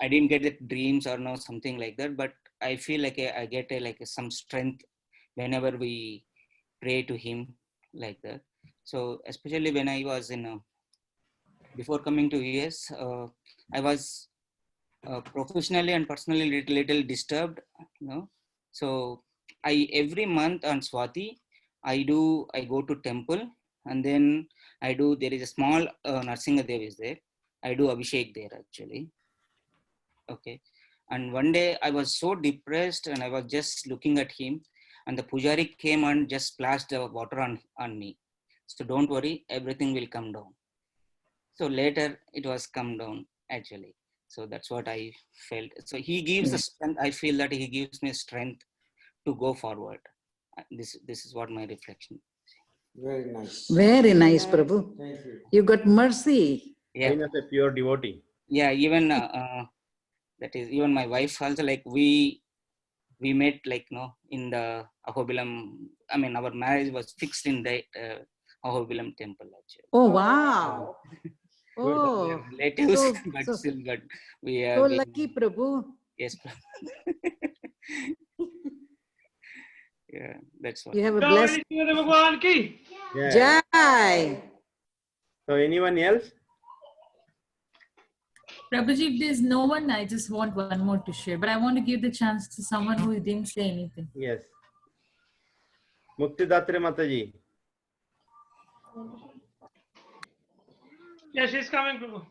I didn't get the dreams or no something like that, but I feel like I get some strength whenever we pray to him like that. So especially when I was in before coming to US, I was professionally and personally little disturbed, So every month on Swati, I go to temple, and then there is a small Narsingadev is there. I do Abhishek there actually. Okay. And one day I was so depressed and I was just looking at him, and the Pujari came and just splashed the water on me. So don't worry, everything will come down. So later it was come down actually. So that's what I felt. So he gives the strength. I feel that he gives me strength to go forward. This is what my reflection. Very nice. Very nice, Prabhu. Thank you. You got mercy. Yeah. a pure devotee. Yeah, even that is even my wife also, like we met in the Ahobilam. I mean, our marriage was fixed in the Ahobilam temple actually. Oh, wow. Oh, Relatives, so, but so, still, but we so are lucky, Prabhu. Yes. Yeah, that's what. You have a blessed. Yeah. Jai. So anyone else? Prabhuji, if there's no one, I just want one more to share, but I want to give the chance to someone who didn't say anything. Yes. Muktidatre Mataji. Yeah, she's coming, Prabhu.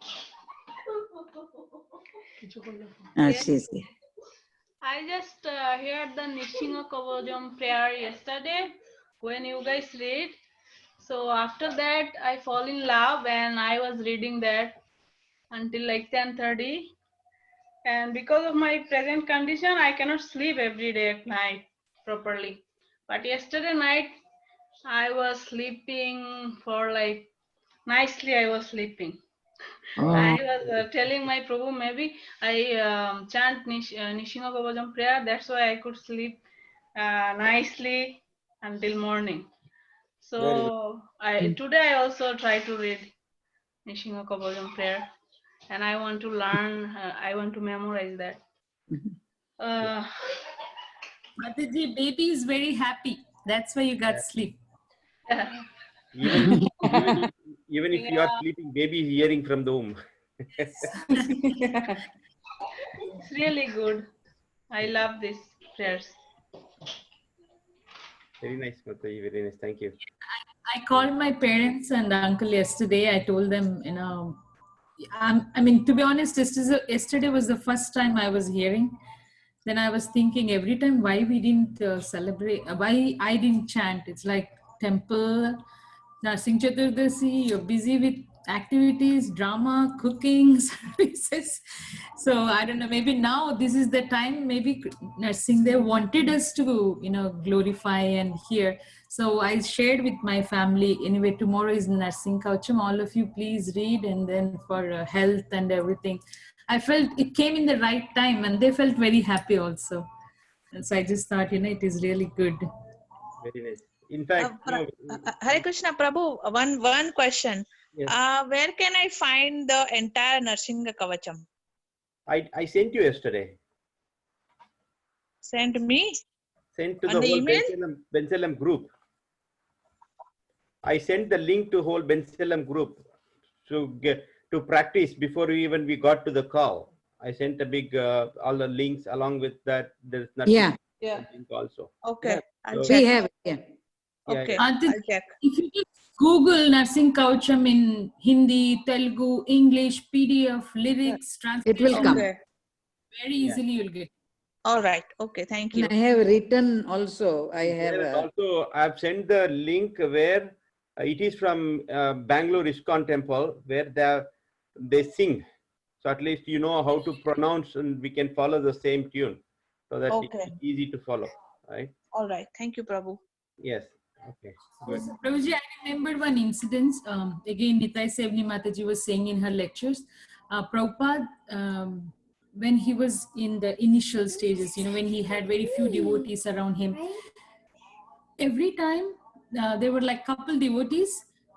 She's here. I just heard the Nishinga Kavajam prayer yesterday when you guys read. So after that, I fall in love and I was reading that until like 10:30. And because of my present condition, I cannot sleep every day at night properly. But yesterday night, I was sleeping for like nicely. I was sleeping. Oh. I was telling my Prabhu, maybe I chant Nishinga Kavajam prayer. That's why I could sleep nicely until morning. So today I also try to read Nishinga Kavajam prayer, and I want to learn. I want to memorize that. Mataji, baby is very happy. That's why you got sleep. Even if you are sleeping, baby is hearing from the womb. It's really good. I love these prayers. Very nice, Mataji. Very nice. Thank you. I called my parents and uncle yesterday. I told them, I mean, to be honest, yesterday was the first time I was hearing. Then I was thinking every time why we didn't celebrate, why I didn't chant. It's like temple, Narsingh Chaturdasi, you're busy with activities, drama, cooking, services. So I don't know, maybe now this is the time, maybe Narsingh, they wanted us to, glorify and hear. So I shared with my family, anyway, tomorrow is Narsingh Kavacham. All of you please read, and then for health and everything. I felt it came in the right time and they felt very happy also. And so I just thought, it is really good. Very nice. In fact, Hare Krishna Prabhu, one question. Yes. Where can I find the entire Narsingha Kavacham? I sent you yesterday. Send me? sent to On the the whole email? Bensalem group. I sent the link to whole Bensalem group to practice before we got to the call. I sent a big all the links along with that. There's nothing. Yeah. Yeah. Link also. Okay. I'll So- check. We have it, yeah. Yeah, Okay. yeah. I'll check. If you just Google Nursing Couchum in Hindi, Telugu, English, PDF, lyrics, It will translation, come. Okay. very easily you'll get. All right. Okay. Thank you. And I have written also, I have, There is also, I've sent the link where it is from Bangalore ISKCON temple where they sing. So at least you know how to pronounce and we can follow the same tune so that Okay. it's easy to follow, right? All right. Thank you, Prabhu. Yes. Okay. Good. So, Prabhuji, I remembered one incident. Again, Nitai Sevni Mataji was saying in her lectures, Prabhupada, when he was in the initial stages, when he had very few devotees around him, every time there were like couple devotees,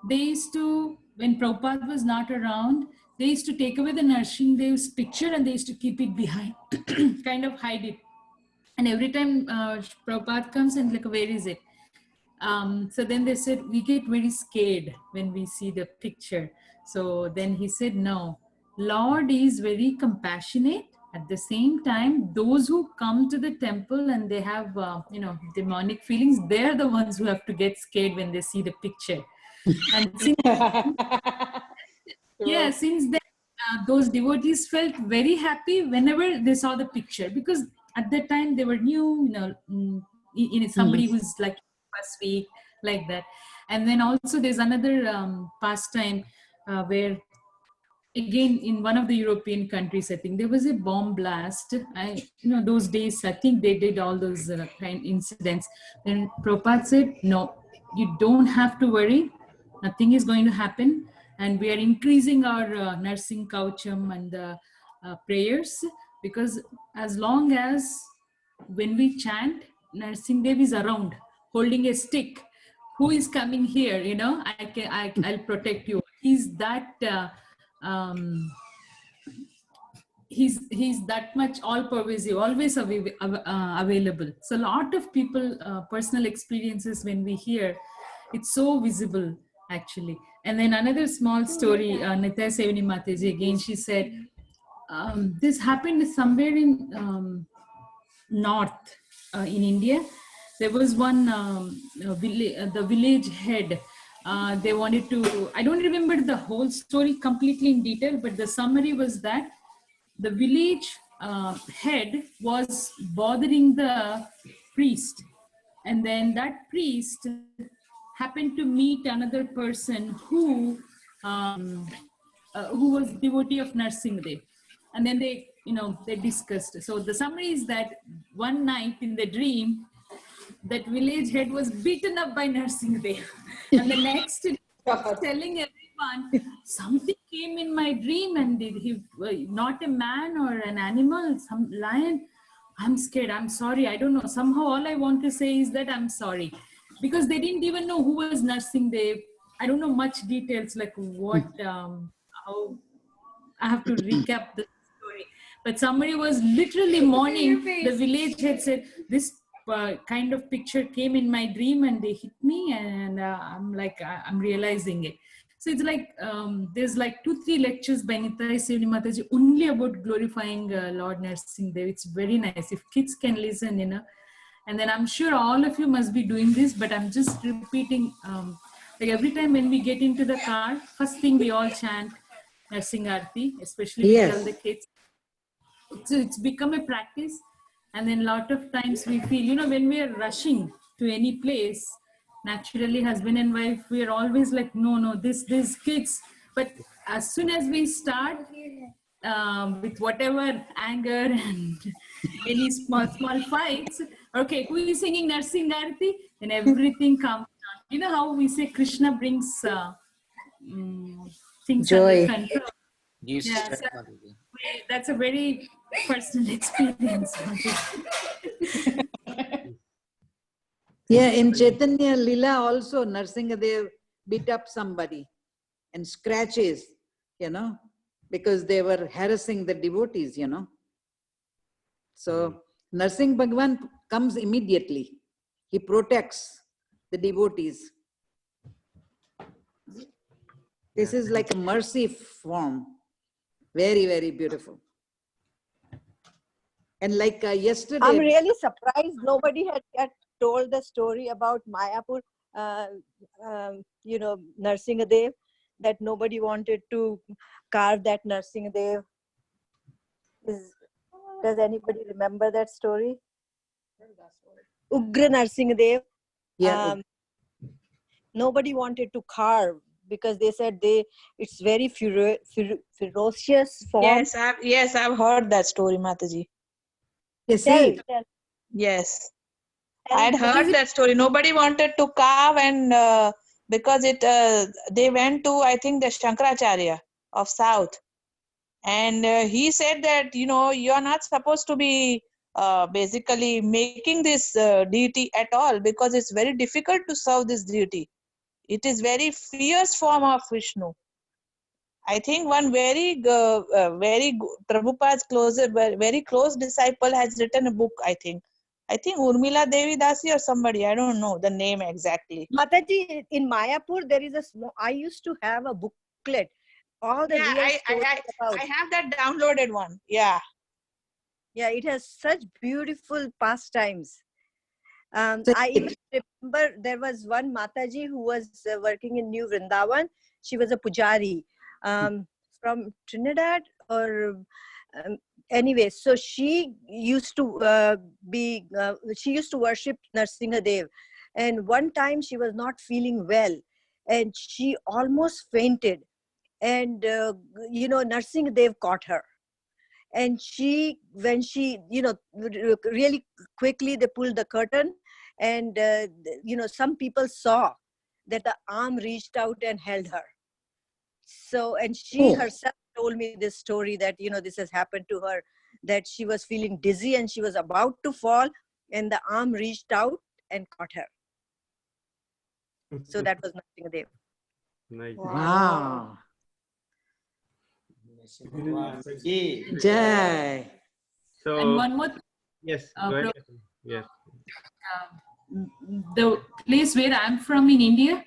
they used to, when Prabhupada was not around, they used to take away the Narsingh Dev's picture and they used to keep it behind, kind of hide it. And every time Prabhupada comes and like, where is it? So then they said, we get very scared when we see the picture. So then he said, no, Lord is very compassionate. At the same time, those who come to the temple and they have, demonic feelings, they're the ones who have to get scared when they see the picture. And since, since then, those devotees felt very happy whenever they saw the picture, because at that time they were new, somebody who's like first week, like that. And then also there's another pastime where, again, in one of the European countries, I think there was a bomb blast. Those days, I think they did all those kind incidents. Then Prabhupada said, no, you don't have to worry. Nothing is going to happen. And we are increasing our Nursing Couchum and the prayers, because as long as when we chant, Narsingh Dev is around, holding a stick. Who is coming here? I'll protect you. He's that... he's that much all pervasive, always available. So a lot of people personal experiences when we hear, it's so visible actually. And then another small story, Nitai Sevni Mataji, again, she said, this happened somewhere in north in India. There was one the village head. They wanted to, I don't remember the whole story completely in detail, but the summary was that the village head was bothering the priest. And then that priest happened to meet another person who was devotee of Narsingh Dev. And then they discussed. So the summary is that one night in the dream, that village head was beaten up by Narsingh Dev. And the next day, telling everyone, something came in my dream and he, not a man or an animal, some lion. I'm scared, I'm sorry, I don't know. Somehow all I want to say is that I'm sorry. Because they didn't even know who was Narsingh Dev. I don't know much details like what, how, I have to recap the story. But somebody was literally mourning. The village head said, this kind of picture came in my dream and they hit me, and I'm like, I'm realizing it. So it's like, there's like 2-3 lectures by Nitai Sevni Mataji only about glorifying Lord Narsingh Dev. It's very nice. If kids can listen, and then I'm sure all of you must be doing this, but I'm just repeating, like every time when we get into the car, first thing we all chant Narsingh Arti, especially we tell the kids. So it's become a practice. And then a lot of times we feel, when we are rushing to any place, naturally husband and wife, we are always like, no, this kids. But as soon as we start with whatever anger and any small fights, okay, who is singing Narsingh Arti? Then everything comes down. You know how we say Krishna brings things joy. under control? Yeah, so that's a very personal experience. Yeah, in Chaitanya Lila also, Narsingh Dev beat up somebody and scratches, because they were harassing the devotees, So Narsingh Bhagwan comes immediately. He protects the devotees. This is like a mercy form. Very, very beautiful. And like yesterday. I'm really surprised nobody had yet told the story about Mayapur, Narsingadev, that nobody wanted to carve that Narsingadev. Does anybody remember that story? Ugra Narsingadev. Yeah. Nobody wanted to carve because they said it's very ferocious form. Yes, I've heard that story, Mataji. Yes. I'd heard that story. Nobody wanted to carve, and because they went to, I think, the Shankaracharya of South. And he said that, you are not supposed to be basically making this deity at all, because it's very difficult to serve this deity. It is very fierce form of Vishnu. I think one very Prabhupada's very close disciple has written a book, I think Urmila Devi Dasi or somebody, I don't know the name exactly. Mataji, in Mayapur, there is I used to have a booklet. All the I have that downloaded one. Yeah, it has such beautiful pastimes. I even remember there was one Mataji who was working in New Vrindavan. She was a pujari from Trinidad or anyway. So she used to she used to worship Narsingadev, and one time she was not feeling well, and she almost fainted. And Narsingadev caught her, and when she really quickly they pulled the curtain, and some people saw that the arm reached out and held her. So, and she herself told me this story that this has happened to her, that she was feeling dizzy and she was about to fall, and the arm reached out and caught her. So that was Narsingadev. Nice. Wow. Jai. So, and one more. Yes. Go ahead. Yes. The place where I'm from in India,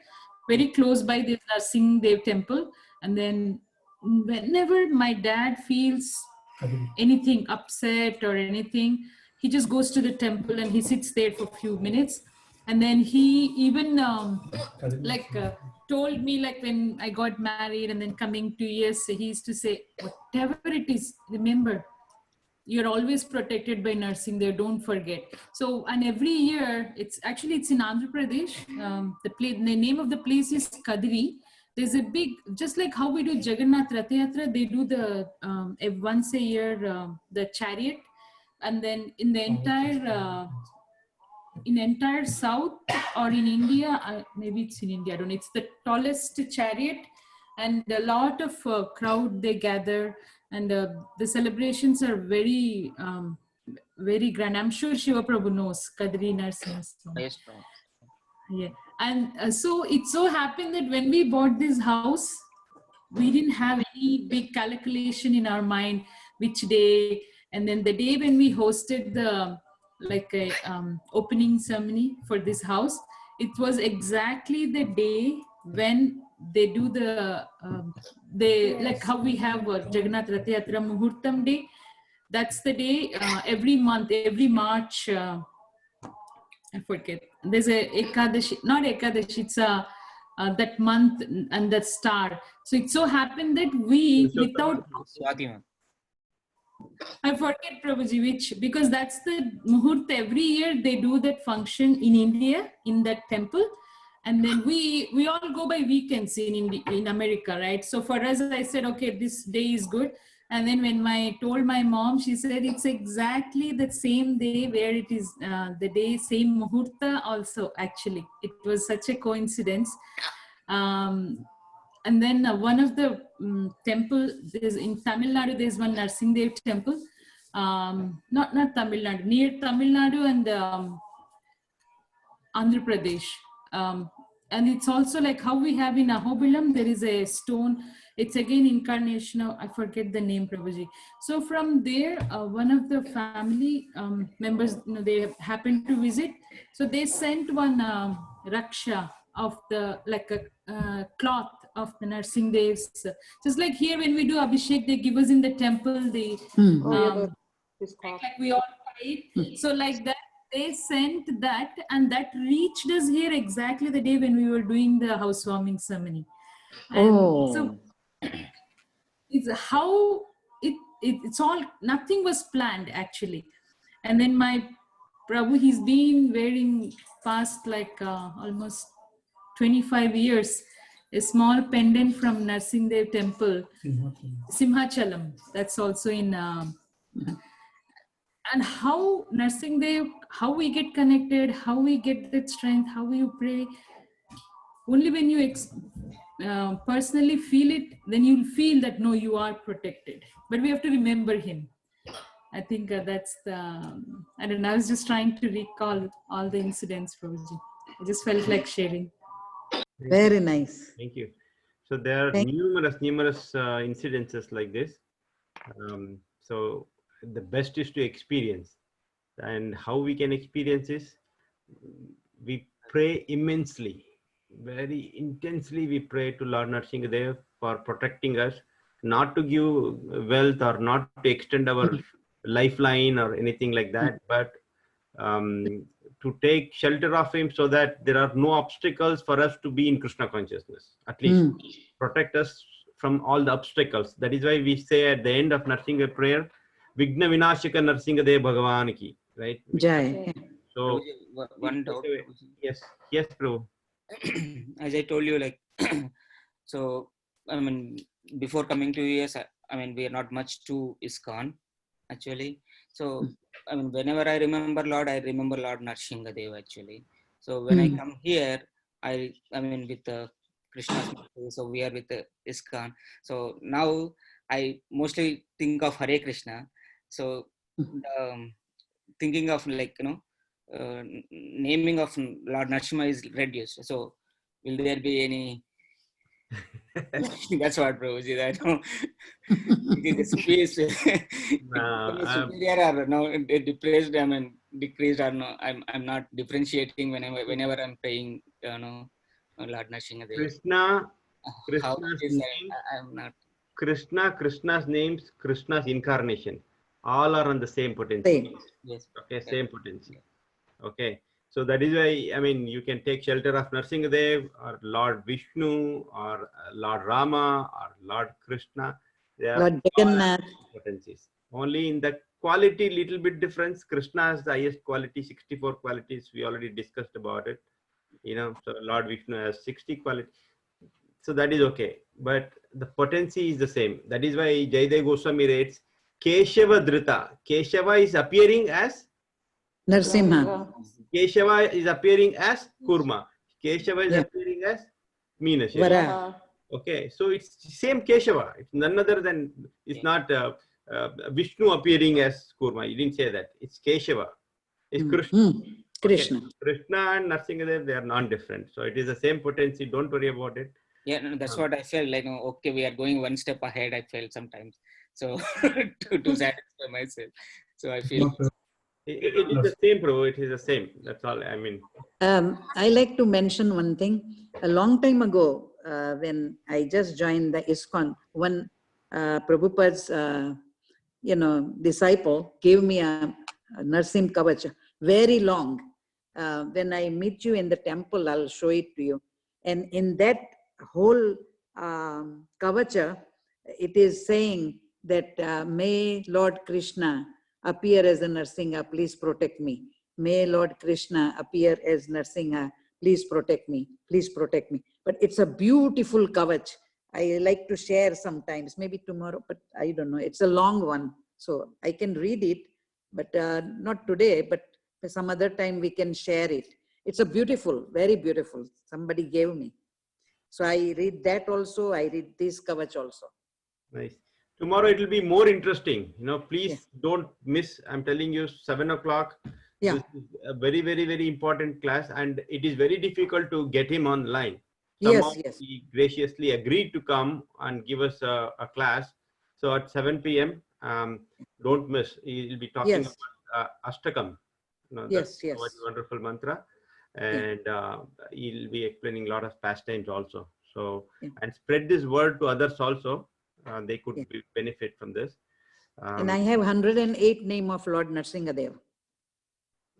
very close by this Narsingadev temple, and then whenever my dad feels anything upset or anything, he just goes to the temple and he sits there for a few minutes, and then he even told me, like when I got married and then coming to US, he used to say, whatever it is, remember, you're always protected by Narsingadev, don't forget. So, and every year, it's in Andhra Pradesh. The name of the place is Kadri. There's a big, just like how we do Jagannath Rath Yatra, they do the once a year the chariot, and then in the entire South or in India, maybe it's in India, I don't know. It's the tallest chariot, and a lot of crowd they gather. And the celebrations are very, very grand. I'm sure Shiva Prabhu knows Kadri Narsimha. Yes, yeah. And so it so happened that when we bought this house, we didn't have any big calculation in our mind which day. And then the day when we hosted the opening ceremony for this house, it was exactly the day when they do the like how we have Jagannath Rath Yatra Muhurtam day. That's the day every month, every March. I forget. There's a Ekadashi, not Ekadashi. It's that month and that star. So it so happened that we without. I forget, Prabhuji, which, because that's the Muhurt. Every year they do that function in India in that temple. And then we all go by weekends in America, right? So for us, I said, okay, this day is good. And then when I told my mom, she said it's exactly the same day where it is the day, same Muhurta also, actually. It was such a coincidence. And then one of the temple, in Tamil Nadu, there's one Narsingadev temple. Not Tamil Nadu, near Tamil Nadu and Andhra Pradesh. and it's also like how we have in Ahobilam, there is a stone. It's again incarnation of, I forget the name, Prabhuji. So from there, one of the family members, they happened to visit. So they sent one raksha of the, like a cloth of the Narsingh Dev's. Just like here when we do Abhishek, they give us in the temple, the, like we all fight. So like that, they sent that, and that reached us here exactly the day when we were doing the housewarming ceremony. And so it's how it's all, nothing was planned actually. And then my Prabhu, he's been wearing past like almost 25 years, a small pendant from Narsingh Dev temple, Simhachalam. That's also in, and how Narsingh Dev, how we get connected, how we get that strength, how you pray. Only when you personally feel it, then you'll feel that no, you are protected. But we have to remember him. I think that's the, I don't know, I was just trying to recall all the incidents, Prabhuji. I just felt like sharing. Very nice. Thank you. So there are numerous incidences like this. So the best is to experience. And how we can experience is, we pray immensely. Very intensely we pray to Lord Narsingh Dev for protecting us, not to give wealth or not to extend our lifeline or anything like that, but to take shelter of him so that there are no obstacles for us to be in Krishna consciousness. At least protect us from all the obstacles. That is why we say at the end of Narsingh prayer, Vigna Vinashaka Narsingh Dev Bhagavan ki, right? Jai. So one doubt. Yes, Prabhu. As I told you, like, so, I mean, before coming to US, I mean, we are not much to ISKCON, actually. So, I mean, whenever I remember Lord Narsingh Dev, actually. So when I come here, I mean, with Krishna's, so we are with ISKCON. So now I mostly think of Hare Krishna. So thinking of, like, naming of Lord Narasimha is reduced. So will there be any? That's what, Prabhuji. I know. It is space. There are no depressed. I mean, decreased or no. I'm not differentiating whenever I'm praying. Lord Narasimha Dev. Krishna's names. I'm not. Krishna's names, Krishna's incarnation, all are on the same potency. Yes. Okay, same potency. Okay, so that is why, I mean, you can take shelter of Narsingh Dev or Lord Vishnu or Lord Rama or Lord Krishna. They are Lord Jagannath. Potencies. Only in the quality, little bit difference. Krishna has the highest quality, 64 qualities. We already discussed about it. So Lord Vishnu has 60 qualities. So that is okay. But the potency is the same. That is why Jaydev Goswami rates Keshava Dhrita. Keshava is appearing as Narsimha. Keshava is appearing as Kurma. Keshava is appearing as Meenasha. Okay, so it's same Keshava. It's none other than, it's not Vishnu appearing as Kurma. You didn't say that. It's Keshava. It's Krishna. Krishna. Okay. Krishna and Narsingh, they are non-different. So it is the same potency. Don't worry about it. Yeah, no, that's what I felt like. Okay, we are going one step ahead. I felt sometimes. So to satisfy myself. So I feel. It is the same, bro. It is the same. That's all. I mean. I like to mention one thing. A long time ago, when I just joined the ISKCON, one Prabhupada's, disciple gave me a Narsim Kavach, very long. When I meet you in the temple, I'll show it to you. And in that whole Kavacha, it is saying that may Lord Krishna appear as a Narsingha, please protect me. May Lord Krishna appear as Narsingha, please protect me, please protect me. But it's a beautiful Kavach. I like to share sometimes, maybe tomorrow, but I don't know. It's a long one, so I can read it, but not today, but some other time we can share it. It's a beautiful, very beautiful. Somebody gave me. So I read that also. I read this Kavach also. Nice. Tomorrow it will be more interesting. Please don't miss. I'm telling you, 7 o'clock. Yeah. This is a very, very, very important class, and it is very difficult to get him online. Somehow Yes. he graciously agreed to come and give us a class. So at 7 p.m., don't miss. He'll be talking Yes. about Ashtakam. Yes, that's a wonderful mantra. And he'll be explaining a lot of pastimes also. So, and spread this word to others also. They could benefit from this. And I have 108 name of Lord Narsingadev.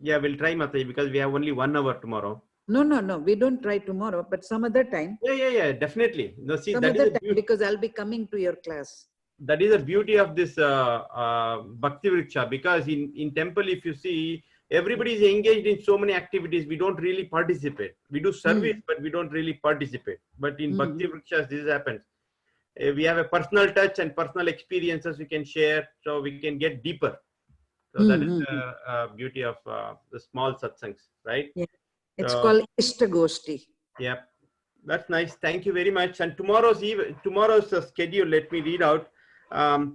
Yeah, we'll try, Mataji, because we have only 1 hour tomorrow. No. We don't try tomorrow, but some other time. Yeah, definitely. No, see, Some that other is time, because I'll be coming to your class. That is the beauty of this Bhakti Vriksha, because in temple, if you see, everybody is engaged in so many activities. We don't really participate. We do service, but we don't really participate. But in Bhakti Vrikshas, this happens. We have a personal touch and personal experiences we can share, so we can get deeper. So that is the beauty of the small satsangs, right? Yeah. It's So, called Ishtagoshti. yeah, that's nice. Thank you very much. And tomorrow's schedule, let me read out.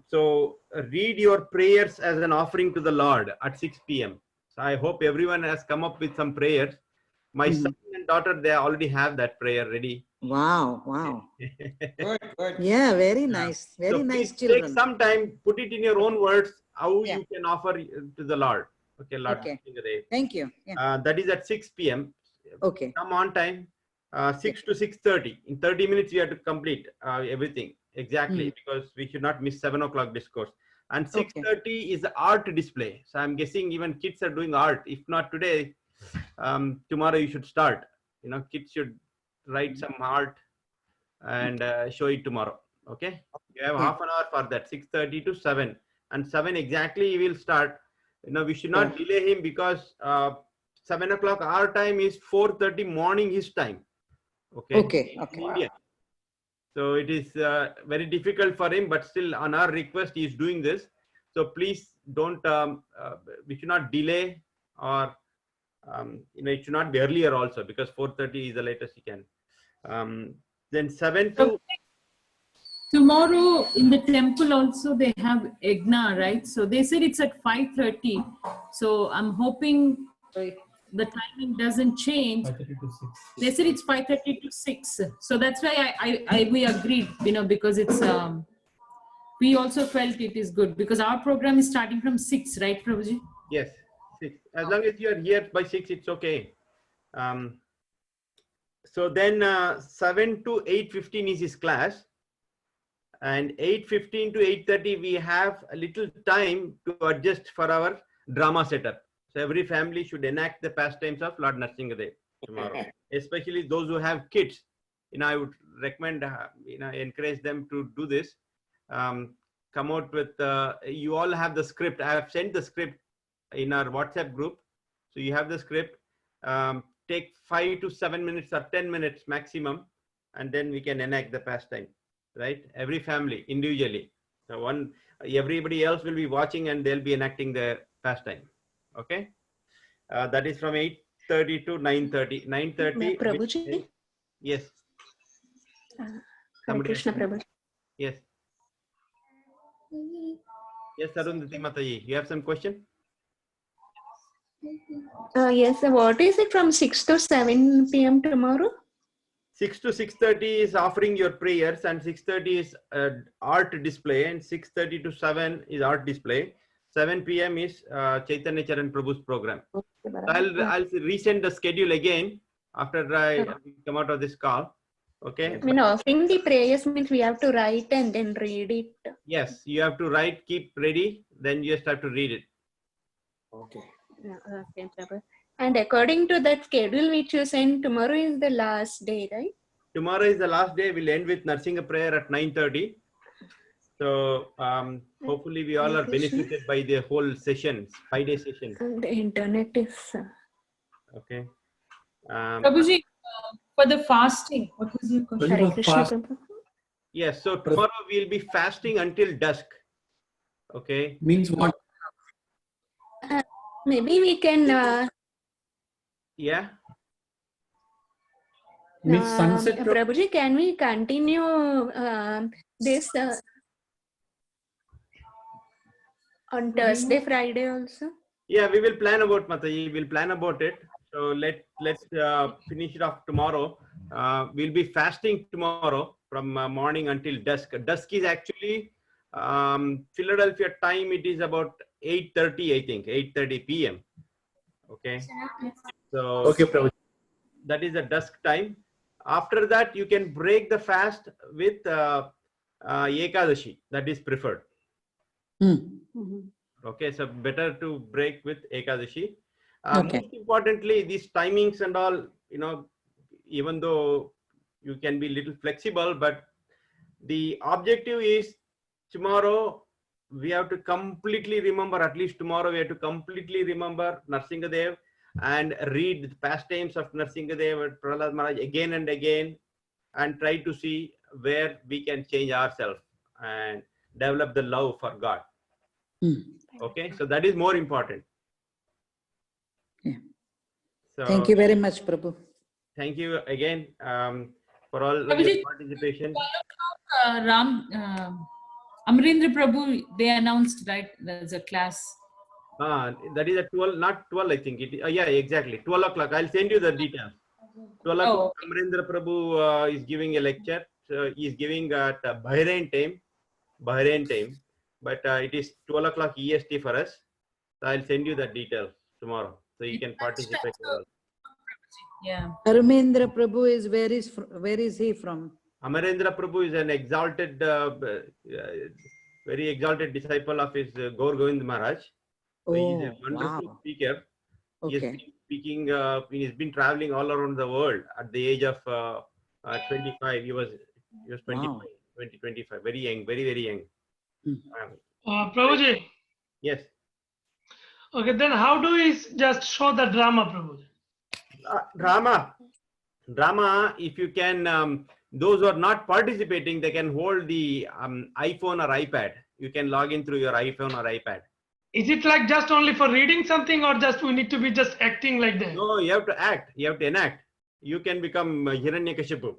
So read your prayers as an offering to the Lord at 6 p.m. So I hope everyone has come up with some prayers. My son and daughter, they already have that prayer ready. Wow. Good. Yeah, very nice. Very nice Take children. some time, put it in your own words, how you can offer to the Lord. Okay, Lord. Okay. Thank you. Yeah. That is at 6 p.m. Okay. Come on time. 6 to 6:30. In 30 minutes, we have to complete everything exactly, because we should not miss 7 o'clock discourse. And 6:30 is the art display. So I'm guessing even kids are doing art. If not today, tomorrow you should start. Kids should write some art and show it tomorrow. Okay. You have half an hour for that, 6:30 to 7. And 7 exactly we will start. We should not delay him, because 7 o'clock our time is 4:30 morning his time. Okay. In India. So it is very difficult for him, but still on our request he is doing this. So please don't, we should not delay, or it should not be earlier also, because 4:30 is the latest he can. Then 7 to... Tomorrow in the temple also they have Egna, right? So they said it's at 5:30. So I'm hoping the timing doesn't change. 5:30 to 6. They said it's 5:30 to 6. So that's why we agreed, because it's, we also felt it is good, because our program is starting from 6, right, Prabhuji? Yes, 6. As long as you are here by 6, it's okay. So then 7 to 8:15 is his class. And 8:15 to 8:30, we have a little time to adjust for our drama setup. So every family should enact the pastimes of Lord Narsingadev tomorrow, especially those who have kids. I would recommend, encourage them to do this. Come out with, you all have the script. I have sent the script in our WhatsApp group. So you have the script. Take 5 to 7 minutes or 10 minutes maximum, and then we can enact the pastime, right? Every family individually. So everybody else will be watching, and they'll be enacting the pastime. Okay. That is from 8:30 to 9:30. 9:30. Prabhuji? Yes. Hare Krishna, Prabhuji. Yes. Yes, Arundhati Mataji, you have some question? Yes, what is it from 6 to 7 p.m. tomorrow? 6 to 6:30 is offering your prayers, and 6:30 is art display, and 6:30 to 7 is art display. 7 p.m. is Chaitanya Charan Prabhu's program. So I'll resend the schedule again after I come out of this call. Okay. Offering the prayers means we have to write and then read it. Yes, you have to write, keep ready, then you just have to read it. Okay. Okay, Prabhu. And according to that schedule which you sent, tomorrow is the last day, right? Tomorrow is the last day. We'll end with Narsinga prayer at 9:30. So hopefully we all are benefited by the whole session, 5-day session. The internet is... Okay. Prabhuji, for the fasting, what was your question? Hare Krishna, Prabhu. Yes, so tomorrow we'll be fasting until dusk. Okay. Means what? Maybe we can... Yeah. Means sunset. Prabhuji, can we continue this on Thursday, Friday also? Yeah, we will plan about Mataji. We'll plan about it. So let's finish it off tomorrow. We'll be fasting tomorrow from morning until dusk. Dusk is actually Philadelphia time. It is about 8:30, I think, 8:30 p.m. Okay. So Okay, Prabhuji. that is the dusk time. After that, you can break the fast with Ekadashi. That is preferred. Okay, so better to break with Ekadashi. Okay. Most importantly, these timings and all, even though you can be little flexible, but the objective is tomorrow we have to completely remember, at least tomorrow we have to completely remember Narsingadev and read the pastimes of Narsingadev and Prahlad Maharaj again and again, and try to see where we can change ourselves and develop the love for God. Okay, so that is more important. Yeah. So, Thank you very much, Prabhu. Thank you again for all of Prabhuji, your participation. Amarendra Prabhu, they announced, right? There's a class. That is at 12, not 12, I think. Yeah, exactly. 12 o'clock. I'll send you the details. 12 o'clock, Amarendra Prabhu is giving a lecture. So he is giving at Bahrain time. But it is 12 o'clock EST for us. So I'll send you the details tomorrow. So you can participate as well. Yeah. Dharmendra Prabhu is where is he from? Amarendra Prabhu is an exalted, very exalted disciple of his Gaur Govind Maharaj. So he's a wonderful speaker. He has been speaking, he's been traveling all around the world at the age of 25. He was 25, 25, very young, very, very young. Prabhuji. Yes. Okay, then how do we just show the drama, Prabhuji? Drama, if you can, those who are not participating, they can hold the iPhone or iPad. You can log in through your iPhone or iPad. Is it like just only for reading something, or just we need to be just acting like that? No, you have to act. You have to enact. You can become Hiranyakashipu.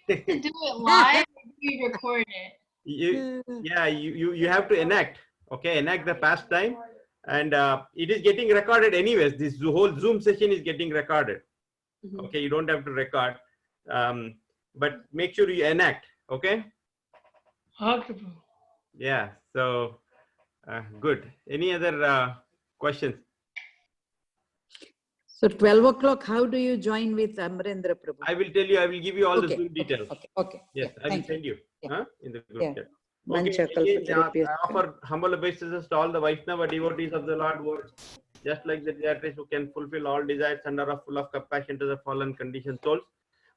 Do it live or do we record it? You have to enact. Okay, enact the pastime, and it is getting recorded anyways. This whole Zoom session is getting recorded. Okay, you don't have to record, but make sure you enact. Okay. Okay. Yeah. So good. Any other questions? So 12 o'clock, how do you join with Amarendra Prabhu? I will tell you. I will give you all the Zoom details. Okay. Yes, I will send you in the group chat. Okay. Again, I offer humble obeisances to all the Vaishnava devotees of the Lord world, just like the deities who can fulfill all desires and are full of compassion to the fallen conditioned souls.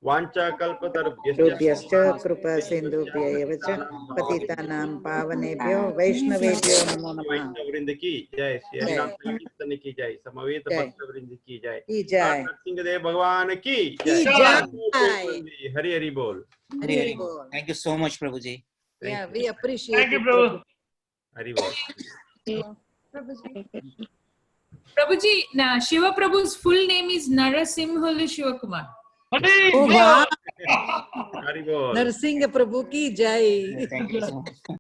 Vancha kalpatarubhyascha kripa sindhubhya evacha patitanam pavanebhyo vaishnavebhyo namo namah. Vaishnavrinda ki jai, Shri Kirtan ki jai, Samaveta Bhaktavrinda ki jai, jai. Narsingadev Bhagwan ki jai. Hari Hari Bol. Hari Bol. Thank you so much, Prabhuji. Yeah, we appreciate Thank you, Prabhu. Hari Bol. Prabhuji, now Shiva Prabhu's full name is Narasimhulu Shivakumar. Oh, wow. Hari Bol. Narsinga Prabhu ki jai. Thank you so much.